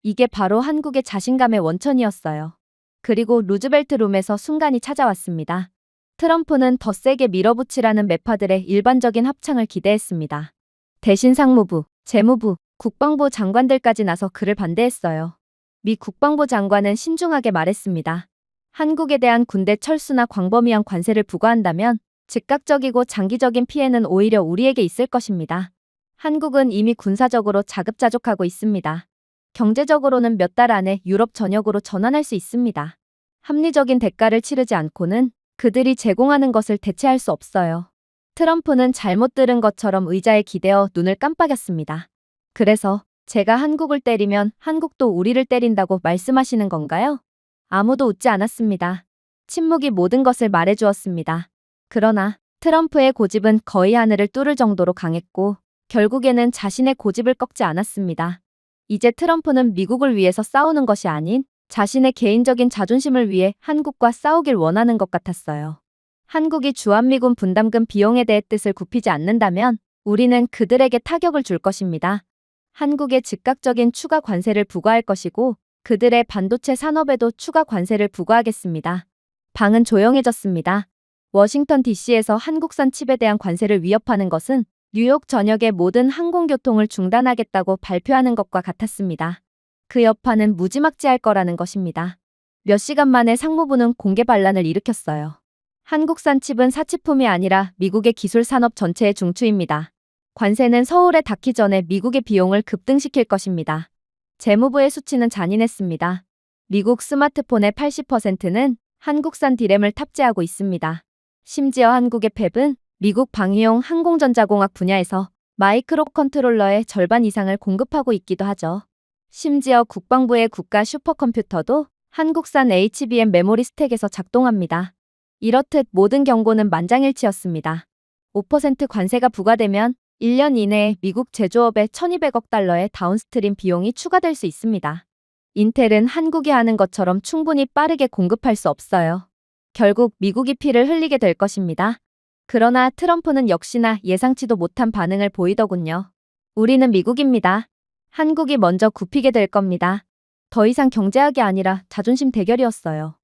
이게 바로 한국의 자신감의 원천이었어요. 그리고 루즈벨트 룸에서 순간이 찾아왔습니다. 트럼프는 더 세게 밀어붙이라는 매파들의 일반적인 합창을 기대했습니다. 대신 상무부, 재무부, 국방부 장관들까지 나서 그를 반대했어요. 미 국방부 장관은 신중하게 말했습니다. 한국에 대한 군대 철수나 광범위한 관세를 부과한다면 즉각적이고 장기적인 피해는 오히려 우리에게 있을 것입니다. 한국은 이미 군사적으로 자급자족하고 있습니다. 경제적으로는 몇 달 안에 유럽 전역으로 전환할 수 있습니다. 합리적인 대가를 치르지 않고는 그들이 제공하는 것을 대체할 수 없어요. 트럼프는 잘못 들은 것처럼 의자에 기대어 눈을 깜빡였습니다. 그래서 제가 한국을 때리면 한국도 우리를 때린다고 말씀하시는 건가요? 아무도 웃지 않았습니다. 침묵이 모든 것을 말해주었습니다. 그러나 트럼프의 고집은 거의 하늘을 뚫을 정도로 강했고 결국에는 자신의 고집을 꺾지 않았습니다. 이제 트럼프는 미국을 위해서 싸우는 것이 아닌 자신의 개인적인 자존심을 위해 한국과 싸우길 원하는 것 같았어요. 한국이 주한미군 분담금 비용에 대해 뜻을 굽히지 않는다면 우리는 그들에게 타격을 줄 것입니다. 한국에 즉각적인 추가 관세를 부과할 것이고 그들의 반도체 산업에도 추가 관세를 부과하겠습니다. 방은 조용해졌습니다. 워싱턴 DC에서 한국산 칩에 대한 관세를 위협하는 것은 뉴욕 전역의 모든 항공교통을 중단하겠다고 발표하는 것과 같았습니다. 그 여파는 무지막지할 거라는 것입니다. 몇 시간 만에 상무부는 공개 반란을 일으켰어요. 한국산 칩은 사치품이 아니라 미국의 기술 산업 전체의 중추입니다. 관세는 서울에 닿기 전에 미국의 비용을 급등시킬 것입니다. 재무부의 수치는 잔인했습니다. 미국 스마트폰의 80%는 한국산 디램을 탑재하고 있습니다. 심지어 한국의 팹은 미국 방위용 항공전자공학 분야에서 마이크로 컨트롤러의 절반 이상을 공급하고 있기도 하죠. 심지어 국방부의 국가 슈퍼컴퓨터도 한국산 HBM 메모리 스택에서 작동합니다. 이렇듯 모든 경고는 만장일치였습니다. 5% 관세가 부과되면 1년 이내에 미국 제조업에 1200억 달러의 다운스트림 비용이 추가될 수 있습니다. 인텔은 한국이 하는 것처럼 충분히 빠르게 공급할 수 없어요. 결국 미국이 피를 흘리게 될 것입니다. 그러나 트럼프는 역시나 예상치도 못한 반응을 보이더군요. 우리는 미국입니다. 한국이 먼저 굽히게 될 겁니다. 더 이상 경제학이 아니라 자존심 대결이었어요.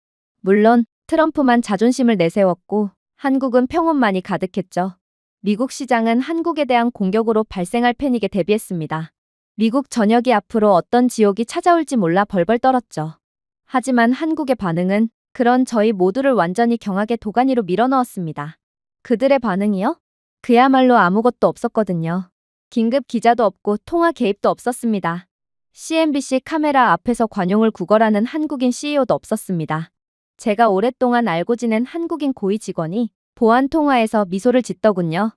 물론 트럼프만 자존심을 내세웠고 한국은 평온만이 가득했죠. 미국 시장은 한국에 대한 공격으로 발생할 패닉에 대비했습니다. 미국 전역이 앞으로 어떤 지옥이 찾아올지 몰라 벌벌 떨었죠. 하지만 한국의 반응은 그런 저희 모두를 완전히 경악의 도가니로 밀어넣었습니다. 그들의 반응이요? 그야말로 아무것도 없었거든요. 긴급 기자도 없고 통화 개입도 없었습니다. CNBC 카메라 앞에서 관용을 구걸하는 한국인 CEO도 없었습니다. 제가 오랫동안 알고 지낸 한국인 고위 직원이 보안 통화에서 미소를 짓더군요.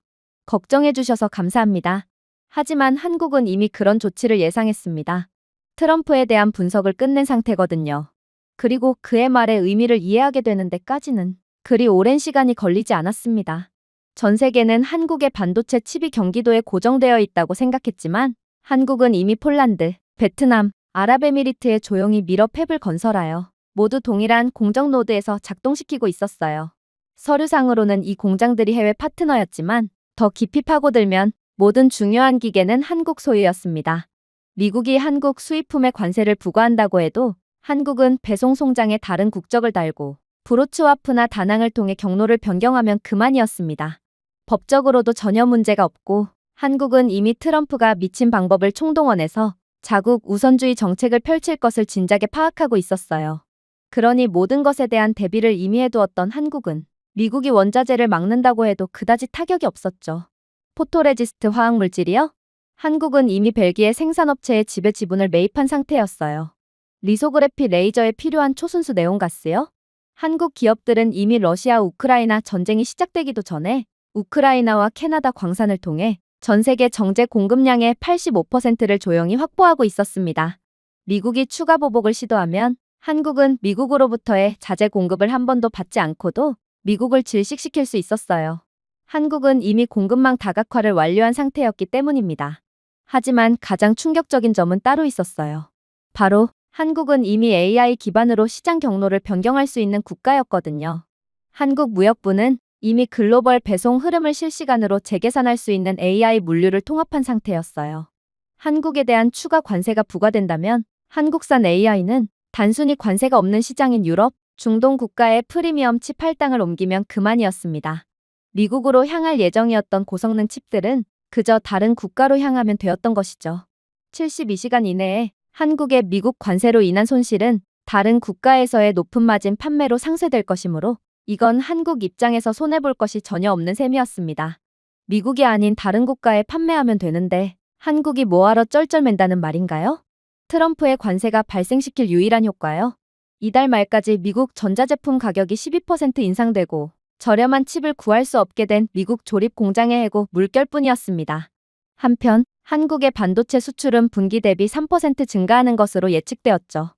걱정해 주셔서 감사합니다. 하지만 한국은 이미 그런 조치를 예상했습니다. 트럼프에 대한 분석을 끝낸 상태거든요. 그리고 그의 말의 의미를 이해하게 되는 데까지는 그리 오랜 시간이 걸리지 않았습니다. 전 세계는 한국의 반도체 칩이 경기도에 고정되어 있다고 생각했지만 한국은 이미 폴란드, 베트남, 아랍에미리트에 조용히 미러 팹을 건설하여 모두 동일한 공정 노드에서 작동시키고 있었어요. 서류상으로는 이 공장들이 해외 파트너였지만 더 깊이 파고들면 모든 중요한 기계는 한국 소유였습니다. 미국이 한국 수입품에 관세를 부과한다고 해도 한국은 배송 송장에 다른 국적을 달고 브로츠와프나 다낭을 통해 경로를 변경하면 그만이었습니다. 법적으로도 전혀 문제가 없고 한국은 이미 트럼프가 미친 방법을 총동원해서 자국 우선주의 정책을 펼칠 것을 진작에 파악하고 있었어요. 그러니 모든 것에 대한 대비를 이미 해두었던 한국은 미국이 원자재를 막는다고 해도 그다지 타격이 없었죠. 포토레지스트 화학물질이요? 한국은 이미 벨기에 생산업체의 지배 지분을 매입한 상태였어요. 리소그래피 레이저에 필요한 초순수 네온가스요? 한국 기업들은 이미 러시아 우크라이나 전쟁이 시작되기도 전에 우크라이나와 캐나다 광산을 통해 전 세계 정제 공급량의 85%를 조용히 확보하고 있었습니다. 미국이 추가 보복을 시도하면 한국은 미국으로부터의 자재 공급을 한 번도 받지 않고도 미국을 질식시킬 수 있었어요. 한국은 이미 공급망 다각화를 완료한 상태였기 때문입니다. 하지만 가장 충격적인 점은 따로 있었어요. 바로 한국은 이미 AI 기반으로 시장 경로를 변경할 수 있는 국가였거든요. 한국무역부는 이미 글로벌 배송 흐름을 실시간으로 재계산할 수 있는 AI 물류를 통합한 상태였어요. 한국에 대한 추가 관세가 부과된다면 한국산 AI는 단순히 관세가 없는 시장인 유럽, 중동 국가의 프리미엄 칩 할당을 옮기면 그만이었습니다. 미국으로 향할 예정이었던 고성능 칩들은 그저 다른 국가로 향하면 되었던 것이죠. 72시간 이내에 한국의 미국 관세로 인한 손실은 다른 국가에서의 높은 마진 판매로 상쇄될 것이므로 이건 한국 입장에서 손해볼 것이 전혀 없는 셈이었습니다. 미국이 아닌 다른 국가에 판매하면 되는데 한국이 뭐하러 쩔쩔맨다는 말인가요? 트럼프의 관세가 발생시킬 유일한 효과요. 이달 말까지 미국 전자제품 가격이 12% 인상되고 저렴한 칩을 구할 수 없게 된 미국 조립 공장의 해고 물결뿐이었습니다. 한편 한국의 반도체 수출은 분기 대비 3% 증가하는 것으로 예측되었죠.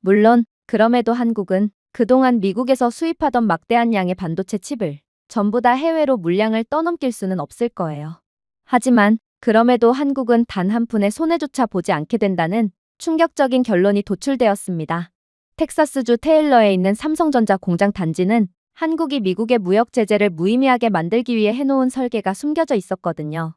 물론 그럼에도 한국은 그동안 미국에서 수입하던 막대한 양의 반도체 칩을 전부 다 해외로 물량을 떠넘길 수는 없을 거예요. 하지만 그럼에도 한국은 단 한 푼의 손해조차 보지 않게 된다는 충격적인 결론이 도출되었습니다. 텍사스주 테일러에 있는 삼성전자 공장 단지는 한국이 미국의 무역 제재를 무의미하게 만들기 위해 해놓은 설계가 숨겨져 있었거든요.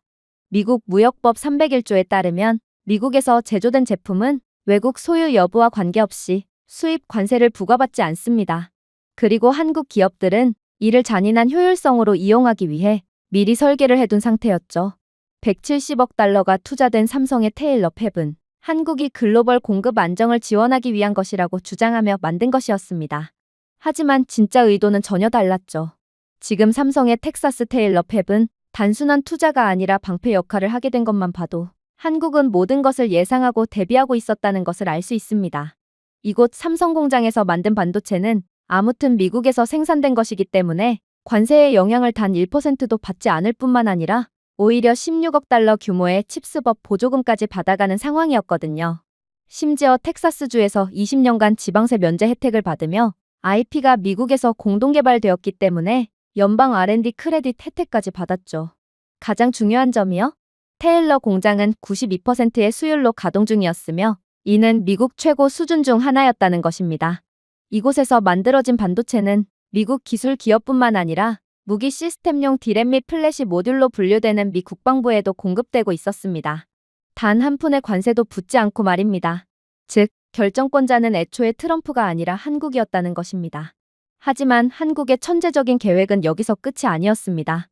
미국 무역법 301조에 따르면 미국에서 제조된 제품은 외국 소유 여부와 관계없이 수입 관세를 부과받지 않습니다. 그리고 한국 기업들은 이를 잔인한 효율성으로 이용하기 위해 미리 설계를 해둔 상태였죠. 170억 달러가 투자된 삼성의 테일러 팹은 한국이 글로벌 공급 안정을 지원하기 위한 것이라고 주장하며 만든 것이었습니다. 하지만 진짜 의도는 전혀 달랐죠. 지금 삼성의 텍사스 테일러 팹은 단순한 투자가 아니라 방패 역할을 하게 된 것만 봐도 한국은 모든 것을 예상하고 대비하고 있었다는 것을 알 수 있습니다. 이곳 삼성 공장에서 만든 반도체는 아무튼 미국에서 생산된 것이기 때문에 관세의 영향을 단 1%도 받지 않을 뿐만 아니라 오히려 16억 달러 규모의 칩스법 보조금까지 받아가는 상황이었거든요. 심지어 텍사스주에서 20년간 지방세 면제 혜택을 받으며 IP가 미국에서 공동개발되었기 때문에 연방 R&D 크레딧 혜택까지 받았죠. 가장 중요한 점이요? 테일러 공장은 92%의 수율로 가동 중이었으며 이는 미국 최고 수준 중 하나였다는 것입니다. 이곳에서 만들어진 반도체는 미국 기술 기업뿐만 아니라 무기 시스템용 디램 및 플래시 모듈로 분류되는 미 국방부에도 공급되고 있었습니다. 단 한 푼의 관세도 붙지 않고 말입니다. 즉, 결정권자는 애초에 트럼프가 아니라 한국이었다는 것입니다. 하지만 한국의 천재적인 계획은 여기서 끝이 아니었습니다.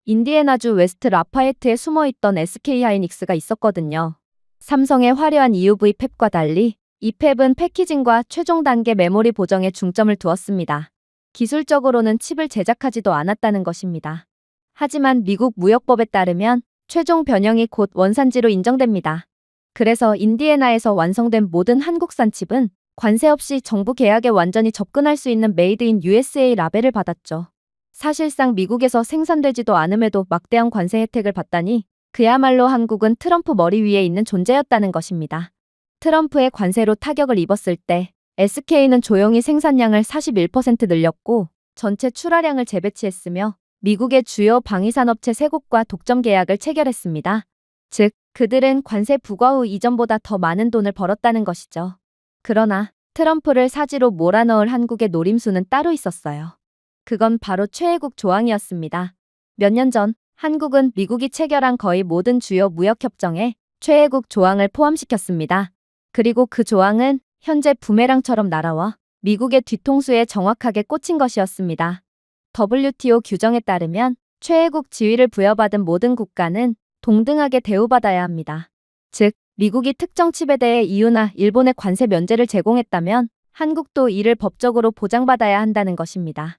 인디애나주 웨스트 라파에트에 숨어있던 SK 하이닉스가 있었거든요. 삼성의 화려한 EUV 팹과 달리 이 팹은 패키징과 최종 단계 메모리 보정에 중점을 두었습니다. 기술적으로는 칩을 제작하지도 않았다는 것입니다. 하지만 미국 무역법에 따르면 최종 변형이 곧 원산지로 인정됩니다. 그래서 인디애나에서 완성된 모든 한국산 칩은 관세 없이 정부 계약에 완전히 접근할 수 있는 메이드 인 USA 라벨을 받았죠. 사실상 미국에서 생산되지도 않음에도 막대한 관세 혜택을 받다니 그야말로 한국은 트럼프 머리 위에 있는 존재였다는 것입니다. 트럼프의 관세로 타격을 입었을 때 SK는 조용히 생산량을 41% 늘렸고 전체 출하량을 재배치했으며 미국의 주요 방위산업체 3곳과 독점 계약을 체결했습니다. 즉, 그들은 관세 부과 후 이전보다 더 많은 돈을 벌었다는 것이죠. 그러나 트럼프를 사지로 몰아넣을 한국의 노림수는 따로 있었어요. 그건 바로 최애국 조항이었습니다. 몇 년 전 한국은 미국이 체결한 거의 모든 주요 무역협정에 최애국 조항을 포함시켰습니다. 그리고 그 조항은 현재 부메랑처럼 날아와 미국의 뒤통수에 정확하게 꽂힌 것이었습니다. WTO 규정에 따르면 최애국 지위를 부여받은 모든 국가는 동등하게 대우받아야 합니다. 즉, 미국이 특정 칩에 대해 EU나 일본의 관세 면제를 제공했다면 한국도 이를 법적으로 보장받아야 한다는 것입니다.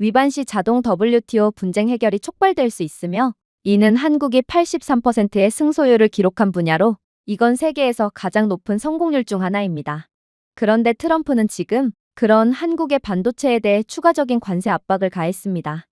위반 시 자동 WTO 분쟁 해결이 촉발될 수 있으며 이는 한국이 83%의 승소율을 기록한 분야로 이건 세계에서 가장 높은 성공률 중 하나입니다. 그런데 트럼프는 지금 그런 한국의 반도체에 대해 추가적인 관세 압박을 가했습니다.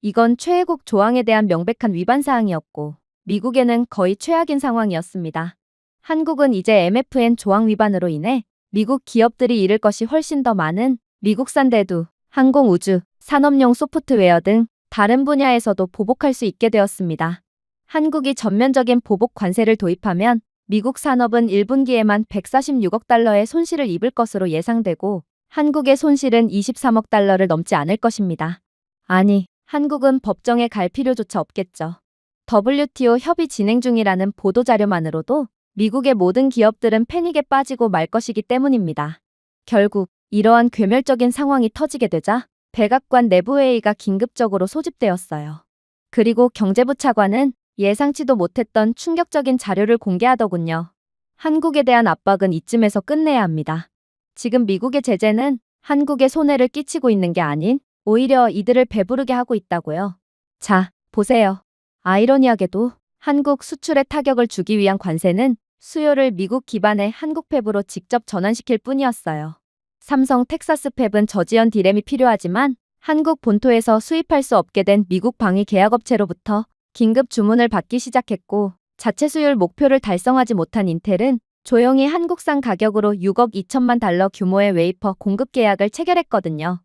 이건 최애국 조항에 대한 명백한 위반 사항이었고 미국에는 거의 최악인 상황이었습니다. 한국은 이제 MFN 조항 위반으로 인해 미국 기업들이 잃을 것이 훨씬 더 많은 미국산 대두, 항공 우주, 산업용 소프트웨어 등 다른 분야에서도 보복할 수 있게 되었습니다. 한국이 전면적인 보복 관세를 도입하면 미국 산업은 1분기에만 146억 달러의 손실을 입을 것으로 예상되고 한국의 손실은 23억 달러를 넘지 않을 것입니다. 아니, 한국은 법정에 갈 필요조차 없겠죠. WTO 협의 진행 중이라는 보도자료만으로도 미국의 모든 기업들은 패닉에 빠지고 말 것이기 때문입니다. 결국 이러한 괴멸적인 상황이 터지게 되자 백악관 내부회의가 긴급적으로 소집되었어요. 그리고 경제부 차관은 예상치도 못했던 충격적인 자료를 공개하더군요. 한국에 대한 압박은 이쯤에서 끝내야 합니다. 지금 미국의 제재는 한국에 손해를 끼치고 있는 게 아닌 오히려 이들을 배부르게 하고 있다고요. 자, 보세요. 아이러니하게도 한국 수출에 타격을 주기 위한 관세는 수요를 미국 기반의 한국 팹으로 직접 전환시킬 뿐이었어요. 삼성 텍사스 팹은 저지연 디램이 필요하지만 한국 본토에서 수입할 수 없게 된 미국 방위 계약업체로부터 긴급 주문을 받기 시작했고 자체 수율 목표를 달성하지 못한 인텔은 조용히 한국산 가격으로 6억 2천만 달러 규모의 웨이퍼 공급 계약을 체결했거든요.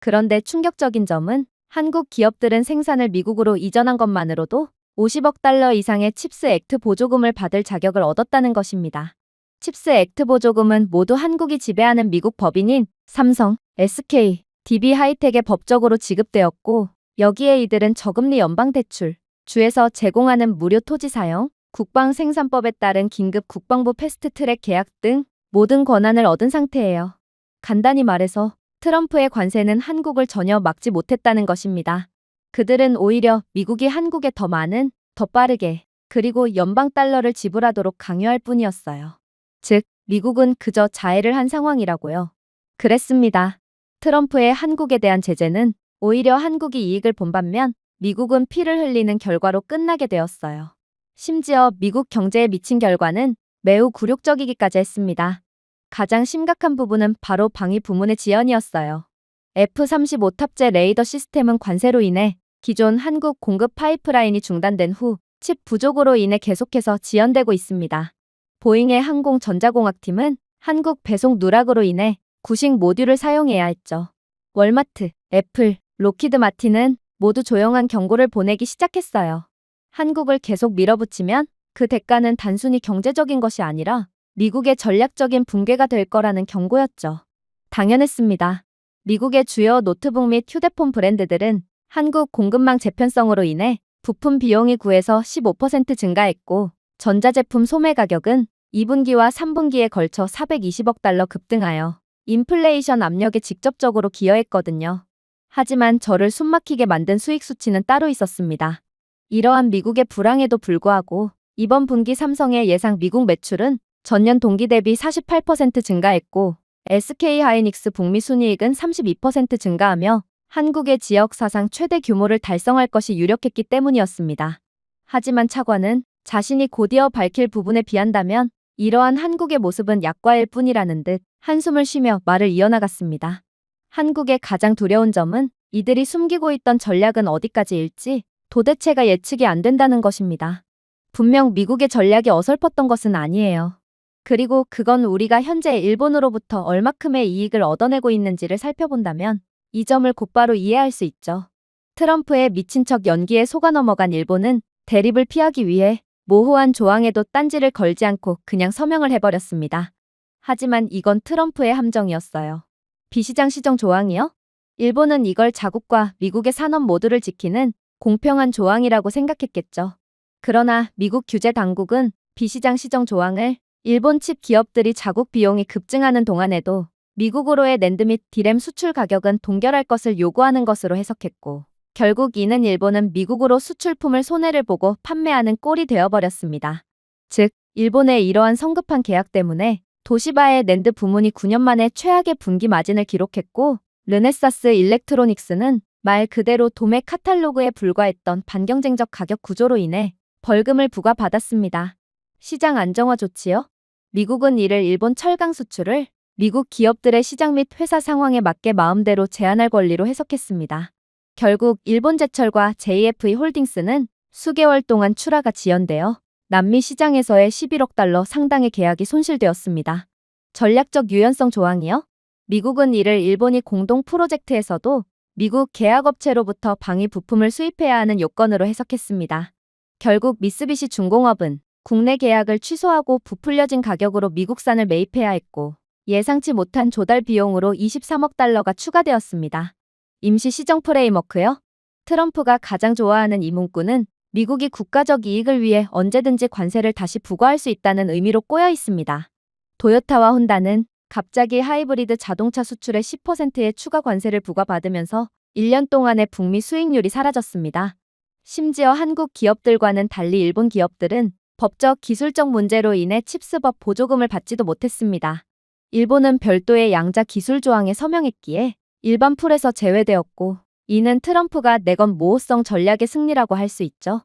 그런데 충격적인 점은 한국 기업들은 생산을 미국으로 이전한 것만으로도 50억 달러 이상의 칩스 액트 보조금을 받을 자격을 얻었다는 것입니다. 칩스 액트 보조금은 모두 한국이 지배하는 미국 법인인 삼성, SK, DB 하이텍에 법적으로 지급되었고 여기에 이들은 저금리 연방대출, 주에서 제공하는 무료 토지 사용, 국방생산법에 따른 긴급 국방부 패스트트랙 계약 등 모든 권한을 얻은 상태예요. 간단히 말해서 트럼프의 관세는 한국을 전혀 막지 못했다는 것입니다. 그들은 오히려 미국이 한국에 더 많은, 더 빠르게, 그리고 연방 달러를 지불하도록 강요할 뿐이었어요. 즉, 미국은 그저 자해를 한 상황이라고요. 그랬습니다. 트럼프의 한국에 대한 제재는 오히려 한국이 이익을 본 반면 미국은 피를 흘리는 결과로 끝나게 되었어요. 심지어 미국 경제에 미친 결과는 매우 굴욕적이기까지 했습니다. 가장 심각한 부분은 바로 방위 부문의 지연이었어요. F-35 탑재 레이더 시스템은 관세로 인해 기존 한국 공급 파이프라인이 중단된 후 칩 부족으로 인해 계속해서 지연되고 있습니다. 보잉의 항공전자공학팀은 한국 배송 누락으로 인해 구식 모듈을 사용해야 했죠. 월마트, 애플, 록히드 마틴은 모두 조용한 경고를 보내기 시작했어요. 한국을 계속 밀어붙이면 그 대가는 단순히 경제적인 것이 아니라 미국의 전략적인 붕괴가 될 거라는 경고였죠. 당연했습니다. 미국의 주요 노트북 및 휴대폰 브랜드들은 한국 공급망 재편성으로 인해 부품 비용이 9에서 15% 증가했고, 전자제품 소매 가격은 2분기와 3분기에 걸쳐 420억 달러 급등하여 인플레이션 압력에 직접적으로 기여했거든요. 하지만 저를 숨막히게 만든 수익 수치는 따로 있었습니다. 이러한 미국의 불황에도 불구하고 이번 분기 삼성의 예상 미국 매출은 전년 동기 대비 48% 증가했고, SK하이닉스 북미 순이익은 32% 증가하며 한국의 지역 사상 최대 규모를 달성할 것이 유력했기 때문이었습니다. 하지만 차관은 자신이 곧이어 밝힐 부분에 비한다면 이러한 한국의 모습은 약과일 뿐이라는 듯 한숨을 쉬며 말을 이어나갔습니다. 한국의 가장 두려운 점은 이들이 숨기고 있던 전략은 어디까지일지 도대체가 예측이 안 된다는 것입니다. 분명 미국의 전략이 어설펐던 것은 아니에요. 그리고 그건 우리가 현재 일본으로부터 얼마큼의 이익을 얻어내고 있는지를 살펴본다면 이 점을 곧바로 이해할 수 있죠. 트럼프의 미친 척 연기에 속아 넘어간 일본은 대립을 피하기 위해 모호한 조항에도 딴지를 걸지 않고 그냥 서명을 해버렸습니다. 하지만 이건 트럼프의 함정이었어요. 비시장 시정 조항이요? 일본은 이걸 자국과 미국의 산업 모두를 지키는 공평한 조항이라고 생각했겠죠. 그러나 미국 규제 당국은 비시장 시정 조항을 일본 칩 기업들이 자국 비용이 급증하는 동안에도 미국으로의 낸드 및 디램 수출 가격은 동결할 것을 요구하는 것으로 해석했고, 결국 이는 일본은 미국으로 수출품을 손해를 보고 판매하는 꼴이 되어버렸습니다. 즉, 일본의 이러한 성급한 계약 때문에 도시바의 낸드 부문이 9년 만에 최악의 분기 마진을 기록했고, 르네사스 일렉트로닉스는 말 그대로 도매 카탈로그에 불과했던 반경쟁적 가격 구조로 인해 벌금을 부과받았습니다. 시장 안정화 조치요? 미국은 이를 일본 철강 수출을 미국 기업들의 시장 및 회사 상황에 맞게 마음대로 제한할 권리로 해석했습니다. 결국 일본제철과 JFE 홀딩스는 수개월 동안 출하가 지연되어 남미 시장에서의 11억 달러 상당의 계약이 손실되었습니다. 전략적 유연성 조항이요? 미국은 이를 일본이 공동 프로젝트에서도 미국 계약업체로부터 방위 부품을 수입해야 하는 요건으로 해석했습니다. 결국 미쓰비시 중공업은 국내 계약을 취소하고 부풀려진 가격으로 미국산을 매입해야 했고, 예상치 못한 조달 비용으로 23억 달러가 추가되었습니다. 임시 시정 프레임워크요? 트럼프가 가장 좋아하는 이 문구는 미국이 국가적 이익을 위해 언제든지 관세를 다시 부과할 수 있다는 의미로 꼬여 있습니다. 도요타와 혼다는 갑자기 하이브리드 자동차 수출에 10%의 추가 관세를 부과받으면서 1년 동안의 북미 수익률이 사라졌습니다. 심지어 한국 기업들과는 달리 일본 기업들은 법적 기술적 문제로 인해 칩스법 보조금을 받지도 못했습니다. 일본은 별도의 양자 기술 조항에 서명했기에 일반 풀에서 제외되었고, 이는 트럼프가 내건 모호성 전략의 승리라고 할 수 있죠.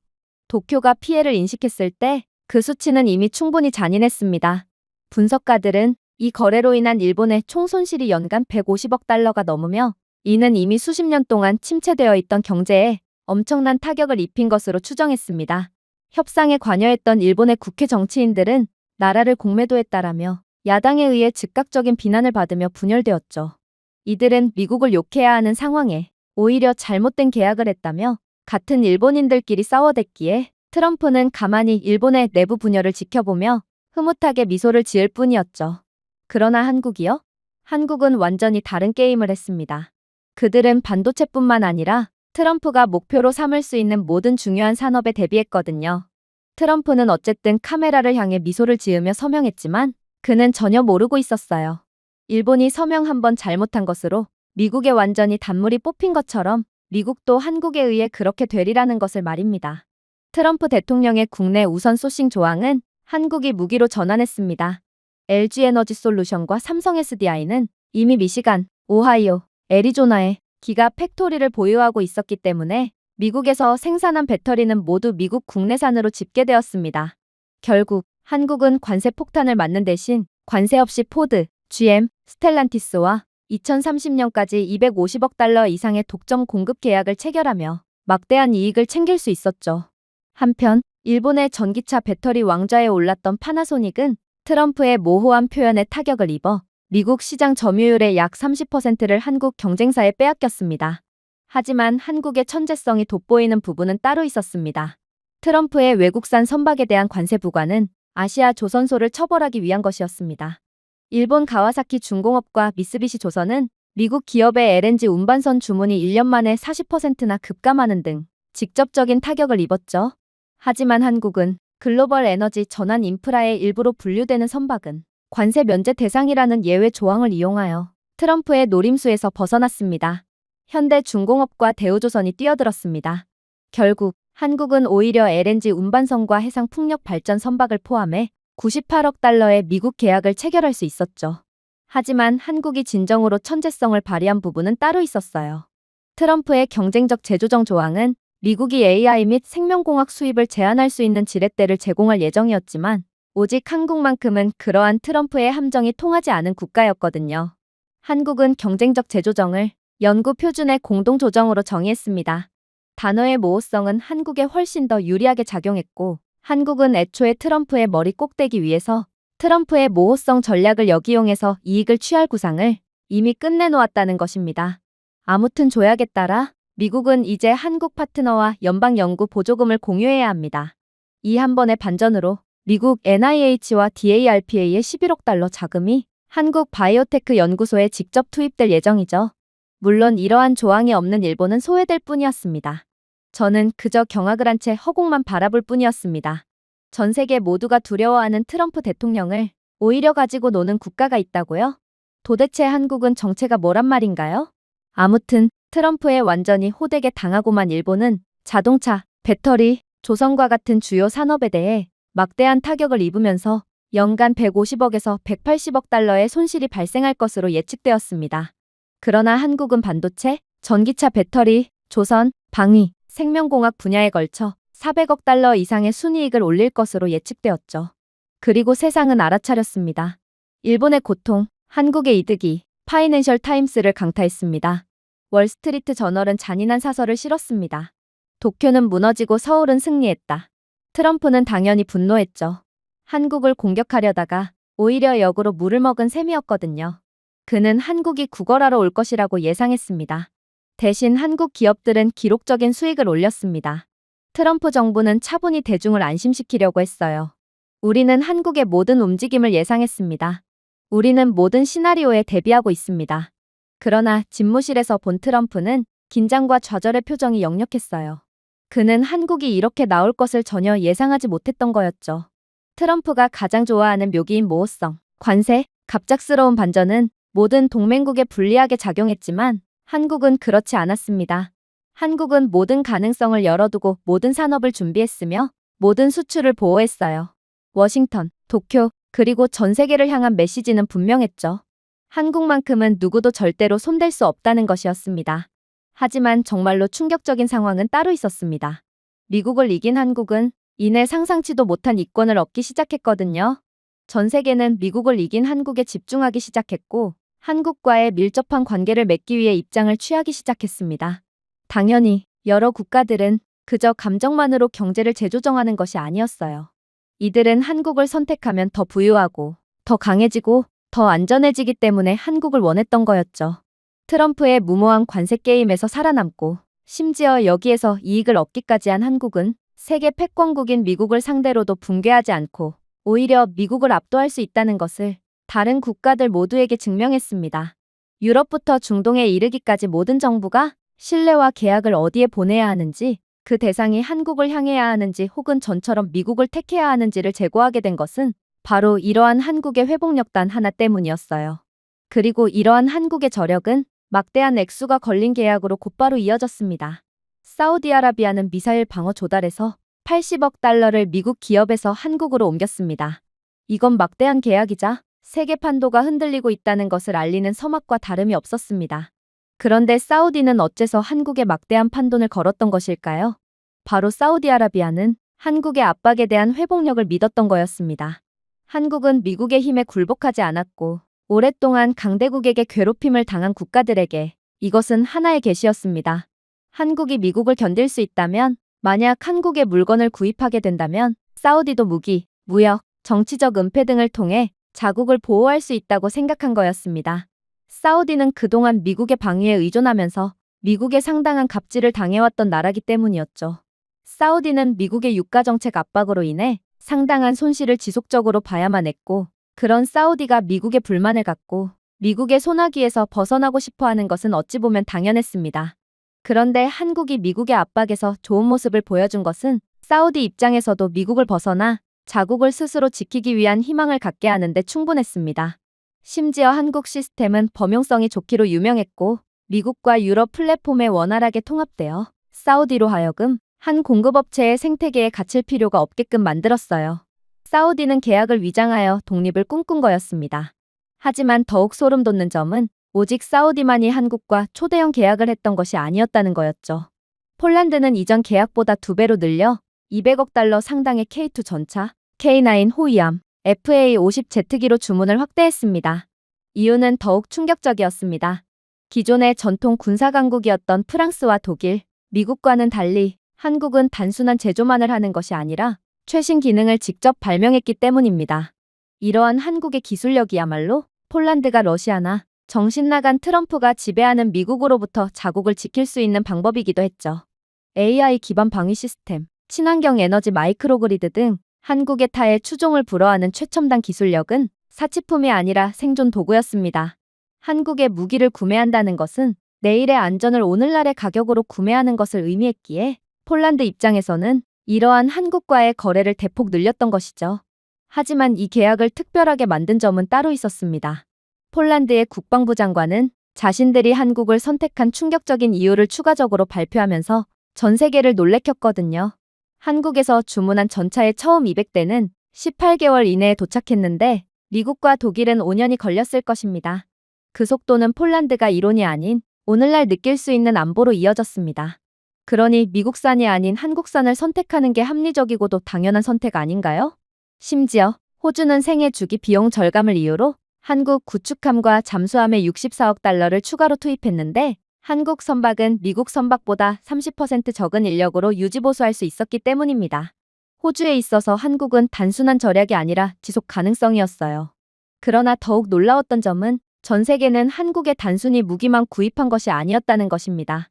도쿄가 피해를 인식했을 때 그 수치는 이미 충분히 잔인했습니다. 분석가들은 이 거래로 인한 일본의 총 손실이 연간 150억 달러가 넘으며, 이는 이미 수십 년 동안 침체되어 있던 경제에 엄청난 타격을 입힌 것으로 추정했습니다. 협상에 관여했던 일본의 국회 정치인들은 나라를 공매도했다라며 야당에 의해 즉각적인 비난을 받으며 분열되었죠. 이들은 미국을 욕해야 하는 상황에 오히려 잘못된 계약을 했다며 같은 일본인들끼리 싸워댔기에 트럼프는 가만히 일본의 내부 분열을 지켜보며 흐뭇하게 미소를 지을 뿐이었죠. 그러나 한국이요? 한국은 완전히 다른 게임을 했습니다. 그들은 반도체뿐만 아니라 트럼프가 목표로 삼을 수 있는 모든 중요한 산업에 대비했거든요. 트럼프는 어쨌든 카메라를 향해 미소를 지으며 서명했지만 그는 전혀 모르고 있었어요. 일본이 서명 한번 잘못한 것으로 미국에 완전히 단물이 뽑힌 것처럼 미국도 한국에 의해 그렇게 되리라는 것을 말입니다. 트럼프 대통령의 국내 우선 소싱 조항은 한국이 무기로 전환했습니다. LG에너지솔루션과 삼성 SDI는 이미 미시간, 오하이오, 애리조나에 기가 팩토리를 보유하고 있었기 때문에 미국에서 생산한 배터리는 모두 미국 국내산으로 집계되었습니다. 결국 한국은 관세 폭탄을 맞는 대신 관세 없이 포드, GM, 스텔란티스와 2030년까지 250억 달러 이상의 독점 공급 계약을 체결하며 막대한 이익을 챙길 수 있었죠. 한편 일본의 전기차 배터리 왕좌에 올랐던 파나소닉은 트럼프의 모호한 표현에 타격을 입어 미국 시장 점유율의 약 30%를 한국 경쟁사에 빼앗겼습니다. 하지만 한국의 천재성이 돋보이는 부분은 따로 있었습니다. 트럼프의 외국산 선박에 대한 관세 부과는 아시아 조선소를 처벌하기 위한 것이었습니다. 일본 가와사키 중공업과 미쓰비시 조선은 미국 기업의 LNG 운반선 주문이 1년 만에 40%나 급감하는 등 직접적인 타격을 입었죠. 하지만 한국은 글로벌 에너지 전환 인프라의 일부로 분류되는 선박은 관세 면제 대상이라는 예외 조항을 이용하여 트럼프의 노림수에서 벗어났습니다. 현대중공업과 대우조선이 뛰어들었습니다. 결국 한국은 오히려 LNG 운반선과 해상풍력 발전 선박을 포함해 98억 달러의 미국 계약을 체결할 수 있었죠. 하지만 한국이 진정으로 천재성을 발휘한 부분은 따로 있었어요. 트럼프의 경쟁적 재조정 조항은 미국이 AI 및 생명공학 수입을 제한할 수 있는 지렛대를 제공할 예정이었지만 오직 한국만큼은 그러한 트럼프의 함정이 통하지 않은 국가였거든요. 한국은 경쟁적 재조정을 연구 표준의 공동조정으로 정의했습니다. 단어의 모호성은 한국에 훨씬 더 유리하게 작용했고 한국은 애초에 트럼프의 머리 꼭대기 위에서 트럼프의 모호성 전략을 역이용해서 이익을 취할 구상을 이미 끝내놓았다는 것입니다. 아무튼 조약에 따라 미국은 이제 한국 파트너와 연방연구 보조금을 공유해야 합니다. 이 한 번의 반전으로 미국 NIH와 DARPA의 11억 달러 자금이 한국 바이오테크 연구소에 직접 투입될 예정이죠. 물론 이러한 조항이 없는 일본은 소외될 뿐이었습니다. 저는 그저 경악을 한 채 허공만 바라볼 뿐이었습니다. 전 세계 모두가 두려워하는 트럼프 대통령을 오히려 가지고 노는 국가가 있다고요? 도대체 한국은 정체가 뭐란 말인가요? 아무튼 트럼프에 완전히 호되게 당하고만 일본은 자동차, 배터리, 조선과 같은 주요 산업에 대해 막대한 타격을 입으면서 연간 150억에서 180억 달러의 손실이 발생할 것으로 예측되었습니다. 그러나 한국은 반도체, 전기차 배터리, 조선, 방위, 생명공학 분야에 걸쳐 400억 달러 이상의 순이익을 올릴 것으로 예측되었죠. 그리고 세상은 알아차렸습니다. 일본의 고통, 한국의 이득이 파이낸셜 타임스를 강타했습니다. 월스트리트 저널은 잔인한 사설을 실었습니다. 도쿄는 무너지고 서울은 승리했다. 트럼프는 당연히 분노했죠. 한국을 공격하려다가 오히려 역으로 물을 먹은 셈이었거든요. 그는 한국이 구걸하러 올 것이라고 예상했습니다. 대신 한국 기업들은 기록적인 수익을 올렸습니다. 트럼프 정부는 차분히 대중을 안심시키려고 했어요. 우리는 한국의 모든 움직임을 예상했습니다. 우리는 모든 시나리오에 대비하고 있습니다. 그러나 집무실에서 본 트럼프는 긴장과 좌절의 표정이 역력했어요. 그는 한국이 이렇게 나올 것을 전혀 예상하지 못했던 거였죠. 트럼프가 가장 좋아하는 묘기인 모호성, 관세, 갑작스러운 반전은 모든 동맹국에 불리하게 작용했지만 한국은 그렇지 않았습니다. 한국은 모든 가능성을 열어두고 모든 산업을 준비했으며 모든 수출을 보호했어요. 워싱턴, 도쿄, 그리고 전 세계를 향한 메시지는 분명했죠. 한국만큼은 누구도 절대로 손댈 수 없다는 것이었습니다. 하지만 정말로 충격적인 상황은 따로 있었습니다. 미국을 이긴 한국은 이내 상상치도 못한 이권을 얻기 시작했거든요. 전 세계는 미국을 이긴 한국에 집중하기 시작했고 한국과의 밀접한 관계를 맺기 위해 입장을 취하기 시작했습니다. 당연히 여러 국가들은 그저 감정만으로 경제를 재조정하는 것이 아니었어요. 이들은 한국을 선택하면 더 부유하고 더 강해지고 더 안전해지기 때문에 한국을 원했던 거였죠. 트럼프의 무모한 관세 게임에서 살아남고 심지어 여기에서 이익을 얻기까지 한 한국은 세계 패권국인 미국을 상대로도 붕괴하지 않고 오히려 미국을 압도할 수 있다는 것을 다른 국가들 모두에게 증명했습니다. 유럽부터 중동에 이르기까지 모든 정부가 신뢰와 계약을 어디에 보내야 하는지, 그 대상이 한국을 향해야 하는지 혹은 전처럼 미국을 택해야 하는지를 제고하게 된 것은 바로 이러한 한국의 회복력 단 하나 때문이었어요. 그리고 이러한 한국의 저력은 막대한 액수가 걸린 계약으로 곧바로 이어졌습니다. 사우디아라비아는 미사일 방어 조달에서 80억 달러를 미국 기업에서 한국으로 옮겼습니다. 이건 막대한 계약이자 세계 판도가 흔들리고 있다는 것을 알리는 서막과 다름이 없었습니다. 그런데 사우디는 어째서 한국에 막대한 판돈을 걸었던 것일까요? 바로 사우디아라비아는 한국의 압박에 대한 회복력을 믿었던 거였습니다. 한국은 미국의 힘에 굴복하지 않았고 오랫동안 강대국에게 괴롭힘을 당한 국가들에게 이것은 하나의 계시였습니다. 한국이 미국을 견딜 수 있다면, 만약 한국의 물건을 구입하게 된다면 사우디도 무기, 무역, 정치적 은폐 등을 통해 자국을 보호할 수 있다고 생각한 거였습니다. 사우디는 그동안 미국의 방위에 의존하면서 미국에 상당한 갑질을 당해왔던 나라기 때문이었죠. 사우디는 미국의 유가 정책 압박으로 인해 상당한 손실을 지속적으로 봐야만 했고, 그런 사우디가 미국의 불만을 갖고 미국의 소나기에서 벗어나고 싶어 하는 것은 어찌 보면 당연했습니다. 그런데 한국이 미국의 압박에서 좋은 모습을 보여준 것은 사우디 입장에서도 미국을 벗어나 자국을 스스로 지키기 위한 희망을 갖게 하는데 충분했습니다. 심지어 한국 시스템은 범용성이 좋기로 유명했고, 미국과 유럽 플랫폼에 원활하게 통합되어 사우디로 하여금 한 공급업체의 생태계에 갇힐 필요가 없게끔 만들었어요. 사우디는 계약을 위장하여 독립을 꿈꾼 거였습니다. 하지만 더욱 소름 돋는 점은 오직 사우디만이 한국과 초대형 계약을 했던 것이 아니었다는 거였죠. 폴란드는 이전 계약보다 2배로 늘려 200억 달러 상당의 K2 전차, K9 호위함, FA-50 제트기로 주문을 확대했습니다. 이유는 더욱 충격적이었습니다. 기존의 전통 군사 강국이었던 프랑스와 독일, 미국과는 달리 한국은 단순한 제조만을 하는 것이 아니라 최신 기능을 직접 발명했기 때문입니다. 이러한 한국의 기술력이야말로 폴란드가 러시아나 정신나간 트럼프가 지배하는 미국으로부터 자국을 지킬 수 있는 방법이기도 했죠. AI 기반 방위 시스템, 친환경 에너지 마이크로그리드 등 한국의 타의 추종을 불허하는 최첨단 기술력은 사치품이 아니라 생존 도구였습니다. 한국의 무기를 구매한다는 것은 내일의 안전을 오늘날의 가격으로 구매하는 것을 의미했기에 폴란드 입장에서는 이러한 한국과의 거래를 대폭 늘렸던 것이죠. 하지만 이 계약을 특별하게 만든 점은 따로 있었습니다. 폴란드의 국방부 장관은 자신들이 한국을 선택한 충격적인 이유를 추가적으로 발표하면서 전 세계를 놀래켰거든요. 한국에서 주문한 전차의 처음 200대는 18개월 이내에 도착했는데 미국과 독일은 5년이 걸렸을 것입니다. 그 속도는 폴란드가 이론이 아닌 오늘날 느낄 수 있는 안보로 이어졌습니다. 그러니 미국산이 아닌 한국산을 선택하는 게 합리적이고도 당연한 선택 아닌가요? 심지어 호주는 생애 주기 비용 절감을 이유로 한국 구축함과 잠수함에 64억 달러를 추가로 투입했는데 한국 선박은 미국 선박보다 30% 적은 인력으로 유지보수할 수 있었기 때문입니다. 호주에 있어서 한국은 단순한 절약이 아니라 지속 가능성이었어요. 그러나 더욱 놀라웠던 점은 전 세계는 한국에 단순히 무기만 구입한 것이 아니었다는 것입니다.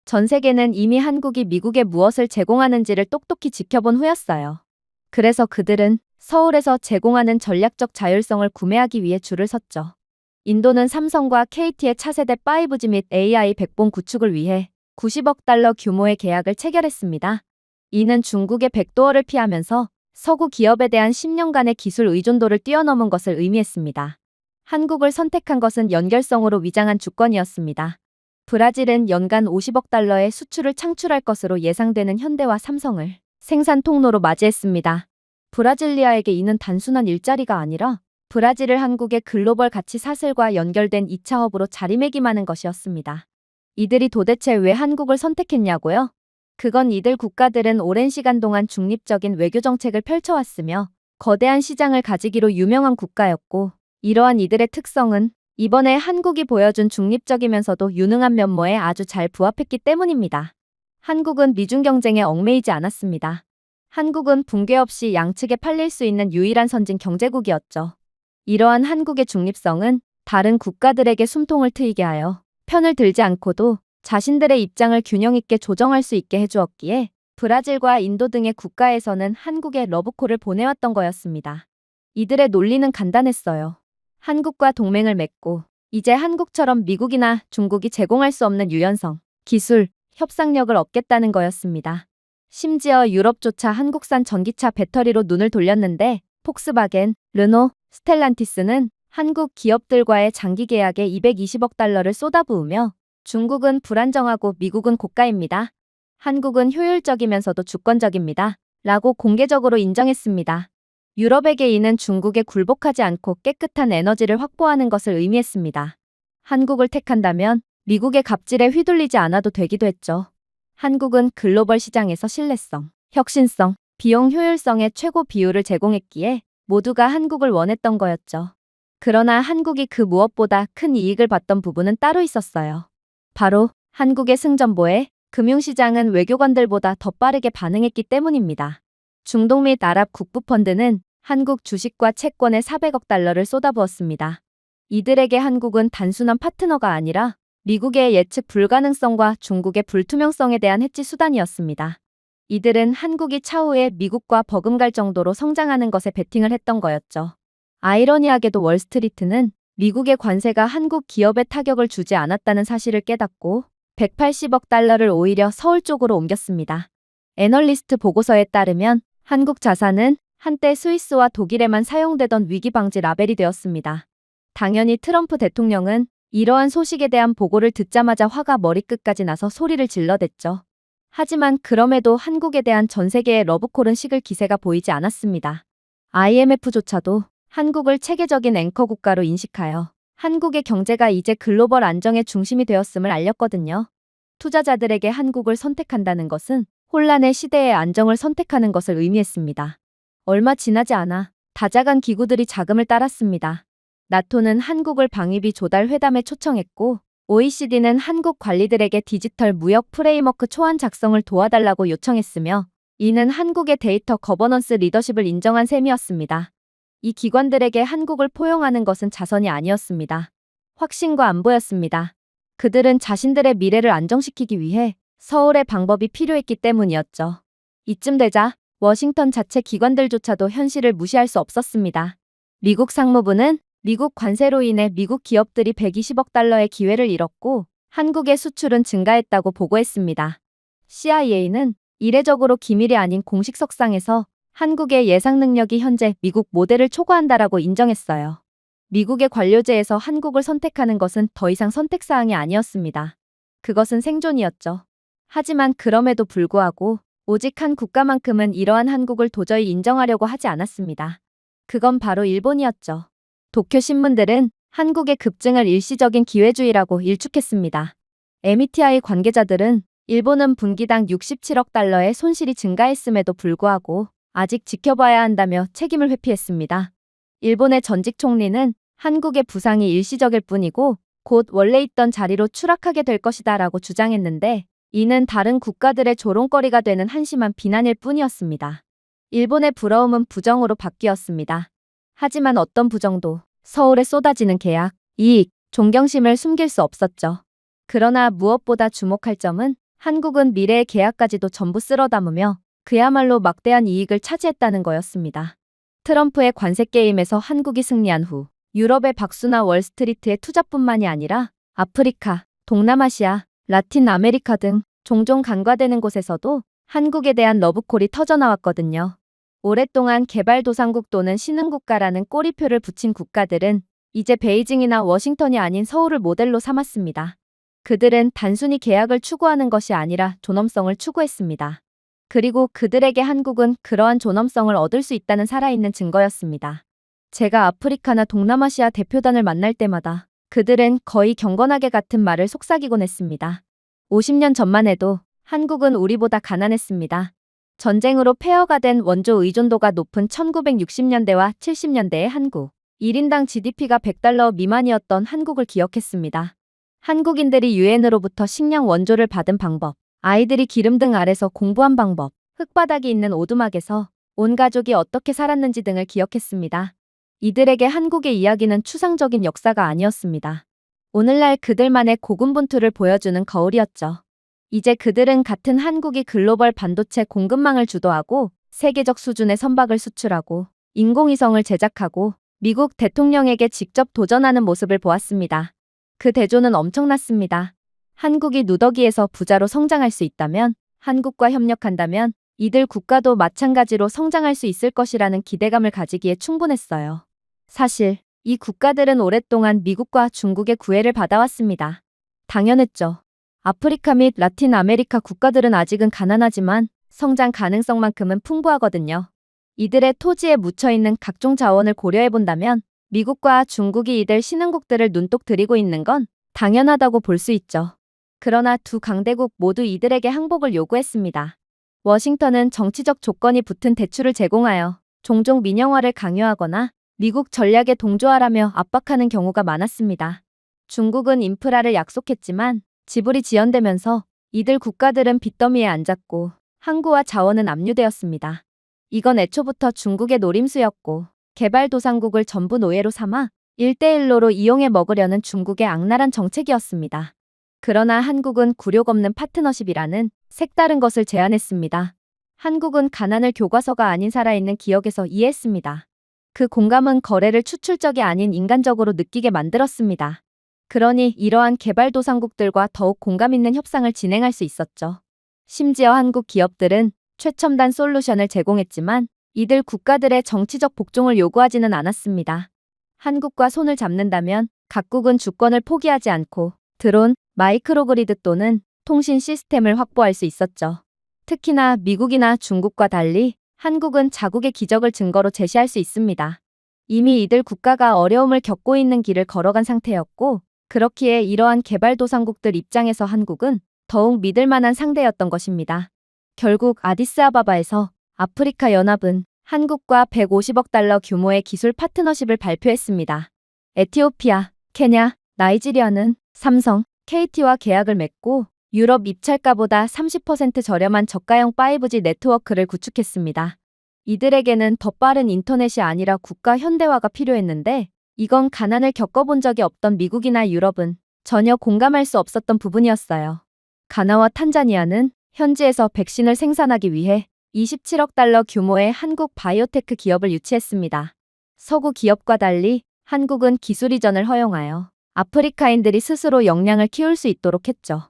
전 세계는 이미 한국이 미국에 무엇을 제공하는지를 똑똑히 지켜본 후였어요. 그래서 그들은 서울에서 제공하는 전략적 자율성을 구매하기 위해 줄을 섰죠. 인도는 삼성과 KT의 차세대 5G 및 AI 백본 구축을 위해 90억 달러 규모의 계약을 체결했습니다. 이는 중국의 백도어를 피하면서 서구 기업에 대한 10년간의 기술 의존도를 뛰어넘은 것을 의미했습니다. 한국을 선택한 것은 연결성으로 위장한 주권이었습니다. 브라질은 연간 50억 달러의 수출을 창출할 것으로 예상되는 현대와 삼성을 생산 통로로 맞이했습니다. 브라질리아에게 이는 단순한 일자리가 아니라 브라질을 한국의 글로벌 가치 사슬과 연결된 2차 허브로 자리매김하는 것이었습니다. 이들이 도대체 왜 한국을 선택했냐고요? 그건 이들 국가들은 오랜 시간 동안 중립적인 외교 정책을 펼쳐왔으며 거대한 시장을 가지기로 유명한 국가였고, 이러한 이들의 특성은 이번에 한국이 보여준 중립적이면서도 유능한 면모에 아주 잘 부합했기 때문입니다. 한국은 미중 경쟁에 얽매이지 않았습니다. 한국은 붕괴 없이 양측에 팔릴 수 있는 유일한 선진 경제국이었죠. 이러한 한국의 중립성은 다른 국가들에게 숨통을 트이게 하여 편을 들지 않고도 자신들의 입장을 균형 있게 조정할 수 있게 해주었기에 브라질과 인도 등의 국가에서는 한국에 러브콜을 보내왔던 거였습니다. 이들의 논리는 간단했어요. 한국과 동맹을 맺고 이제 한국처럼 미국이나 중국이 제공할 수 없는 유연성, 기술, 협상력을 얻겠다는 거였습니다. 심지어 유럽조차 한국산 전기차 배터리로 눈을 돌렸는데 폭스바겐, 르노, 스텔란티스는 한국 기업들과의 장기 계약에 220억 달러를 쏟아부으며 중국은 불안정하고 미국은 고가입니다. 한국은 효율적이면서도 주권적입니다. 라고 공개적으로 인정했습니다. 유럽에게 이는 중국에 굴복하지 않고 깨끗한 에너지를 확보하는 것을 의미했습니다. 한국을 택한다면 미국의 갑질에 휘둘리지 않아도 되기도 했죠. 한국은 글로벌 시장에서 신뢰성, 혁신성, 비용 효율성의 최고 비율을 제공했기에 모두가 한국을 원했던 거였죠. 그러나 한국이 그 무엇보다 큰 이익을 봤던 부분은 따로 있었어요. 바로 한국의 승전보에 금융시장은 외교관들보다 더 빠르게 반응했기 때문입니다. 중동 및 아랍 국부펀드는 한국 주식과 채권에 400억 달러를 쏟아부었습니다. 이들에게 한국은 단순한 파트너가 아니라 미국의 예측 불가능성과 중국의 불투명성에 대한 해지 수단이었습니다. 이들은 한국이 차후에 미국과 버금갈 정도로 성장하는 것에 베팅을 했던 거였죠. 아이러니하게도 월스트리트는 미국의 관세가 한국 기업에 타격을 주지 않았다는 사실을 깨닫고 180억 달러를 오히려 서울 쪽으로 옮겼습니다. 애널리스트 보고서에 따르면 한국 자산은 한때 스위스와 독일에만 사용되던 위기 방지 라벨이 되었습니다. 당연히 트럼프 대통령은 이러한 소식에 대한 보고를 듣자마자 화가 머리끝까지 나서 소리를 질러댔죠. 하지만 그럼에도 한국에 대한 전 세계의 러브콜은 식을 기세가 보이지 않았습니다. IMF조차도 한국을 체계적인 앵커 국가로 인식하여 한국의 경제가 이제 글로벌 안정의 중심이 되었음을 알렸거든요. 투자자들에게 한국을 선택한다는 것은 혼란의 시대의 안정을 선택하는 것을 의미했습니다. 얼마 지나지 않아 다자간 기구들이 자금을 따랐습니다. 나토는 한국을 방위비 조달 회담에 초청했고 OECD는 한국 관리들에게 디지털 무역 프레임워크 초안 작성을 도와달라고 요청했으며 이는 한국의 데이터 거버넌스 리더십을 인정한 셈이었습니다. 이 기관들에게 한국을 포용하는 것은 자선이 아니었습니다. 확신과 안보였습니다. 그들은 자신들의 미래를 안정시키기 위해 서울의 방법이 필요했기 때문이었죠. 이쯤 되자 워싱턴 자체 기관들조차도 현실을 무시할 수 없었습니다. 미국 상무부는 미국 관세로 인해 미국 기업들이 120억 달러의 기회를 잃었고 한국의 수출은 증가했다고 보고했습니다. CIA는 이례적으로 기밀이 아닌 공식 석상에서 한국의 예상 능력이 현재 미국 모델을 초과한다라고 인정했어요. 미국의 관료제에서 한국을 선택하는 것은 더 이상 선택사항이 아니었습니다. 그것은 생존이었죠. 하지만 그럼에도 불구하고 오직 한 국가만큼은 이러한 한국을 도저히 인정하려고 하지 않았습니다. 그건 바로 일본이었죠. 도쿄 신문들은 한국의 급증을 일시적인 기회주의라고 일축했습니다. METI 관계자들은 일본은 분기당 67억 달러의 손실이 증가했음에도 불구하고 아직 지켜봐야 한다며 책임을 회피했습니다. 일본의 전직 총리는 한국의 부상이 일시적일 뿐이고 곧 원래 있던 자리로 추락하게 될 것이다 라고 주장했는데 이는 다른 국가들의 조롱거리가 되는 한심한 비난일 뿐이었습니다. 일본의 부러움은 부정으로 바뀌었습니다. 하지만 어떤 부정도 서울에 쏟아지는 계약, 이익, 존경심을 숨길 수 없었죠. 그러나 무엇보다 주목할 점은 한국은 미래의 계약까지도 전부 쓸어 담으며 그야말로 막대한 이익을 차지했다는 거였습니다. 트럼프의 관세 게임에서 한국이 승리한 후 유럽의 박수나 월스트리트의 투자뿐만이 아니라 아프리카, 동남아시아, 라틴 아메리카 등 종종 간과되는 곳에서도 한국에 대한 러브콜이 터져나왔거든요. 오랫동안 개발도상국 또는 신흥국가라는 꼬리표를 붙인 국가들은 이제 베이징이나 워싱턴이 아닌 서울을 모델로 삼았습니다. 그들은 단순히 계약을 추구하는 것이 아니라 존엄성을 추구했습니다. 그리고 그들에게 한국은 그러한 존엄성을 얻을 수 있다는 살아있는 증거였습니다. 제가 아프리카나 동남아시아 대표단을 만날 때마다 그들은 거의 경건하게 같은 말을 속삭이곤 했습니다. 50년 전만 해도 한국은 우리보다 가난했습니다. 전쟁으로 폐허가 된 원조 의존도가 높은 1960년대와 70년대의 한국. 1인당 GDP가 100달러 미만이었던 한국을 기억했습니다. 한국인들이 유엔으로부터 식량 원조를 받은 방법, 아이들이 기름등 아래서 공부한 방법, 흙바닥이 있는 오두막에서 온 가족이 어떻게 살았는지 등을 기억했습니다. 이들에게 한국의 이야기는 추상적인 역사가 아니었습니다. 오늘날 그들만의 고군분투를 보여주는 거울이었죠. 이제 그들은 같은 한국이 글로벌 반도체 공급망을 주도하고 세계적 수준의 선박을 수출하고 인공위성을 제작하고 미국 대통령에게 직접 도전하는 모습을 보았습니다. 그 대조는 엄청났습니다. 한국이 누더기에서 부자로 성장할 수 있다면, 한국과 협력한다면 이들 국가도 마찬가지로 성장할 수 있을 것이라는 기대감을 가지기에 충분했어요. 사실 이 국가들은 오랫동안 미국과 중국의 구애를 받아왔습니다. 당연했죠. 아프리카 및 라틴 아메리카 국가들은 아직은 가난하지만 성장 가능성만큼은 풍부하거든요. 이들의 토지에 묻혀있는 각종 자원을 고려해본다면 미국과 중국이 이들 신흥국들을 눈독 들이고 있는 건 당연하다고 볼 수 있죠. 그러나 두 강대국 모두 이들에게 항복을 요구했습니다. 워싱턴은 정치적 조건이 붙은 대출을 제공하여 종종 민영화를 강요하거나 미국 전략에 동조하라며 압박하는 경우가 많았습니다. 중국은 인프라를 약속했지만 지불이 지연되면서 이들 국가들은 빚더미에 앉았고 항구와 자원은 압류되었습니다. 이건 애초부터 중국의 노림수였고 개발도상국을 전부 노예로 삼아 1대1로로 이용해 먹으려는 중국의 악랄한 정책이었습니다. 그러나 한국은 굴욕 없는 파트너십이라는 색다른 것을 제안했습니다. 한국은 가난을 교과서가 아닌 살아있는 기억에서 이해했습니다. 그 공감은 거래를 추출적이 아닌 인간적으로 느끼게 만들었습니다. 그러니 이러한 개발도상국들과 더욱 공감 있는 협상을 진행할 수 있었죠. 심지어 한국 기업들은 최첨단 솔루션을 제공했지만 이들 국가들의 정치적 복종을 요구하지는 않았습니다. 한국과 손을 잡는다면 각국은 주권을 포기하지 않고 드론, 마이크로그리드 또는 통신 시스템을 확보할 수 있었죠. 특히나 미국이나 중국과 달리 한국은 자국의 기적을 증거로 제시할 수 있습니다. 이미 이들 국가가 어려움을 겪고 있는 길을 걸어간 상태였고, 그렇기에 이러한 개발도상국들 입장에서 한국은 더욱 믿을 만한 상대였던 것입니다. 결국 아디스아바바에서 아프리카 연합은 한국과 150억 달러 규모의 기술 파트너십을 발표했습니다. 에티오피아, 케냐, 나이지리아는 삼성, KT와 계약을 맺고 유럽 입찰가보다 30% 저렴한 저가형 5G 네트워크를 구축했습니다. 이들에게는 더 빠른 인터넷이 아니라 국가 현대화가 필요했는데 이건 가난을 겪어본 적이 없던 미국이나 유럽은 전혀 공감할 수 없었던 부분이었어요. 가나와 탄자니아는 현지에서 백신을 생산하기 위해 27억 달러 규모의 한국 바이오테크 기업을 유치했습니다. 서구 기업과 달리 한국은 기술 이전을 허용하여 아프리카인들이 스스로 역량을 키울 수 있도록 했죠.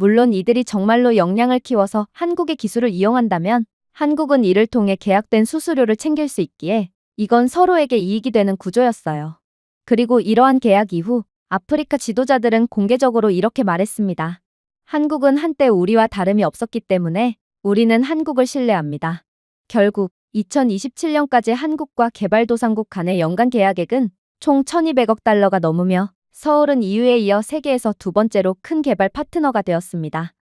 물론 이들이 정말로 역량을 키워서 한국의 기술을 이용한다면 한국은 이를 통해 계약된 수수료를 챙길 수 있기에 이건 서로에게 이익이 되는 구조였어요. 그리고 이러한 계약 이후 아프리카 지도자들은 공개적으로 이렇게 말했습니다. 한국은 한때 우리와 다름이 없었기 때문에 우리는 한국을 신뢰합니다. 결국 2027년까지 한국과 개발도상국 간의 연간 계약액은 총 1,200억 달러가 넘으며 서울은 EU에 이어 세계에서 두 번째로 큰 개발 파트너가 되었습니다.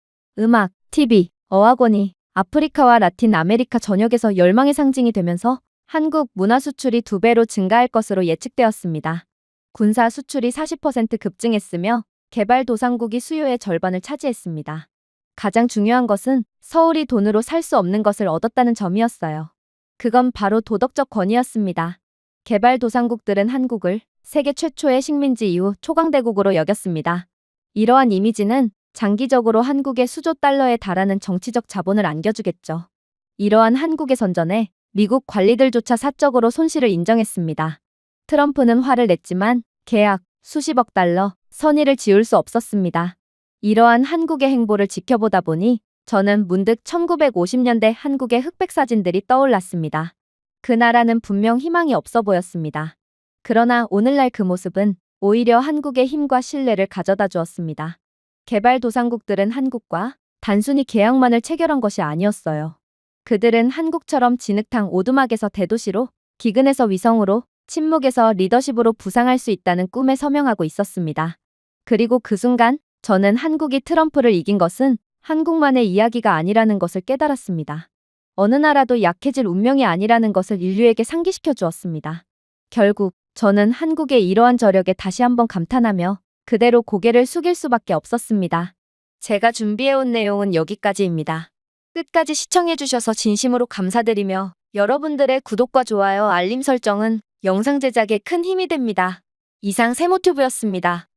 음악, TV, 어학원이 아프리카와 라틴 아메리카 전역에서 열망의 상징이 되면서 한국 문화 수출이 2배로 증가할 것으로 예측되었습니다. 군사 수출이 40% 급증했으며 개발도상국이 수요의 절반을 차지했습니다. 가장 중요한 것은 서울이 돈으로 살 수 없는 것을 얻었다는 점이었어요. 그건 바로 도덕적 권위였습니다. 개발도상국들은 한국을 세계 최초의 식민지 이후 초강대국으로 여겼습니다. 이러한 이미지는 장기적으로 한국의 수조 달러에 달하는 정치적 자본을 안겨주겠죠. 이러한 한국의 선전에 미국 관리들조차 사적으로 손실을 인정했습니다. 트럼프는 화를 냈지만 계약 수십억 달러 선의를 지울 수 없었습니다. 이러한 한국의 행보를 지켜보다 보니 저는 문득 1950년대 한국의 흑백 사진들이 떠올랐습니다. 그 나라는 분명 희망이 없어 보였습니다. 그러나 오늘날 그 모습은 오히려 한국의 힘과 신뢰를 가져다 주었습니다. 개발도상국들은 한국과 단순히 계약만을 체결한 것이 아니었어요. 그들은 한국처럼 진흙탕 오두막에서 대도시로, 기근에서 위성으로, 침묵에서 리더십으로 부상할 수 있다는 꿈에 서명하고 있었습니다. 그리고 그 순간 저는 한국이 트럼프를 이긴 것은 한국만의 이야기가 아니라는 것을 깨달았습니다. 어느 나라도 약해질 운명이 아니라는 것을 인류에게 상기시켜 주었습니다. 결국 저는 한국의 이러한 저력에 다시 한번 감탄하며 그대로 고개를 숙일 수밖에 없었습니다. 제가 준비해온 내용은 여기까지입니다. 끝까지 시청해주셔서 진심으로 감사드리며 여러분들의 구독과 좋아요, 알림 설정은 영상 제작에 큰 힘이 됩니다. 이상 세모튜브였습니다.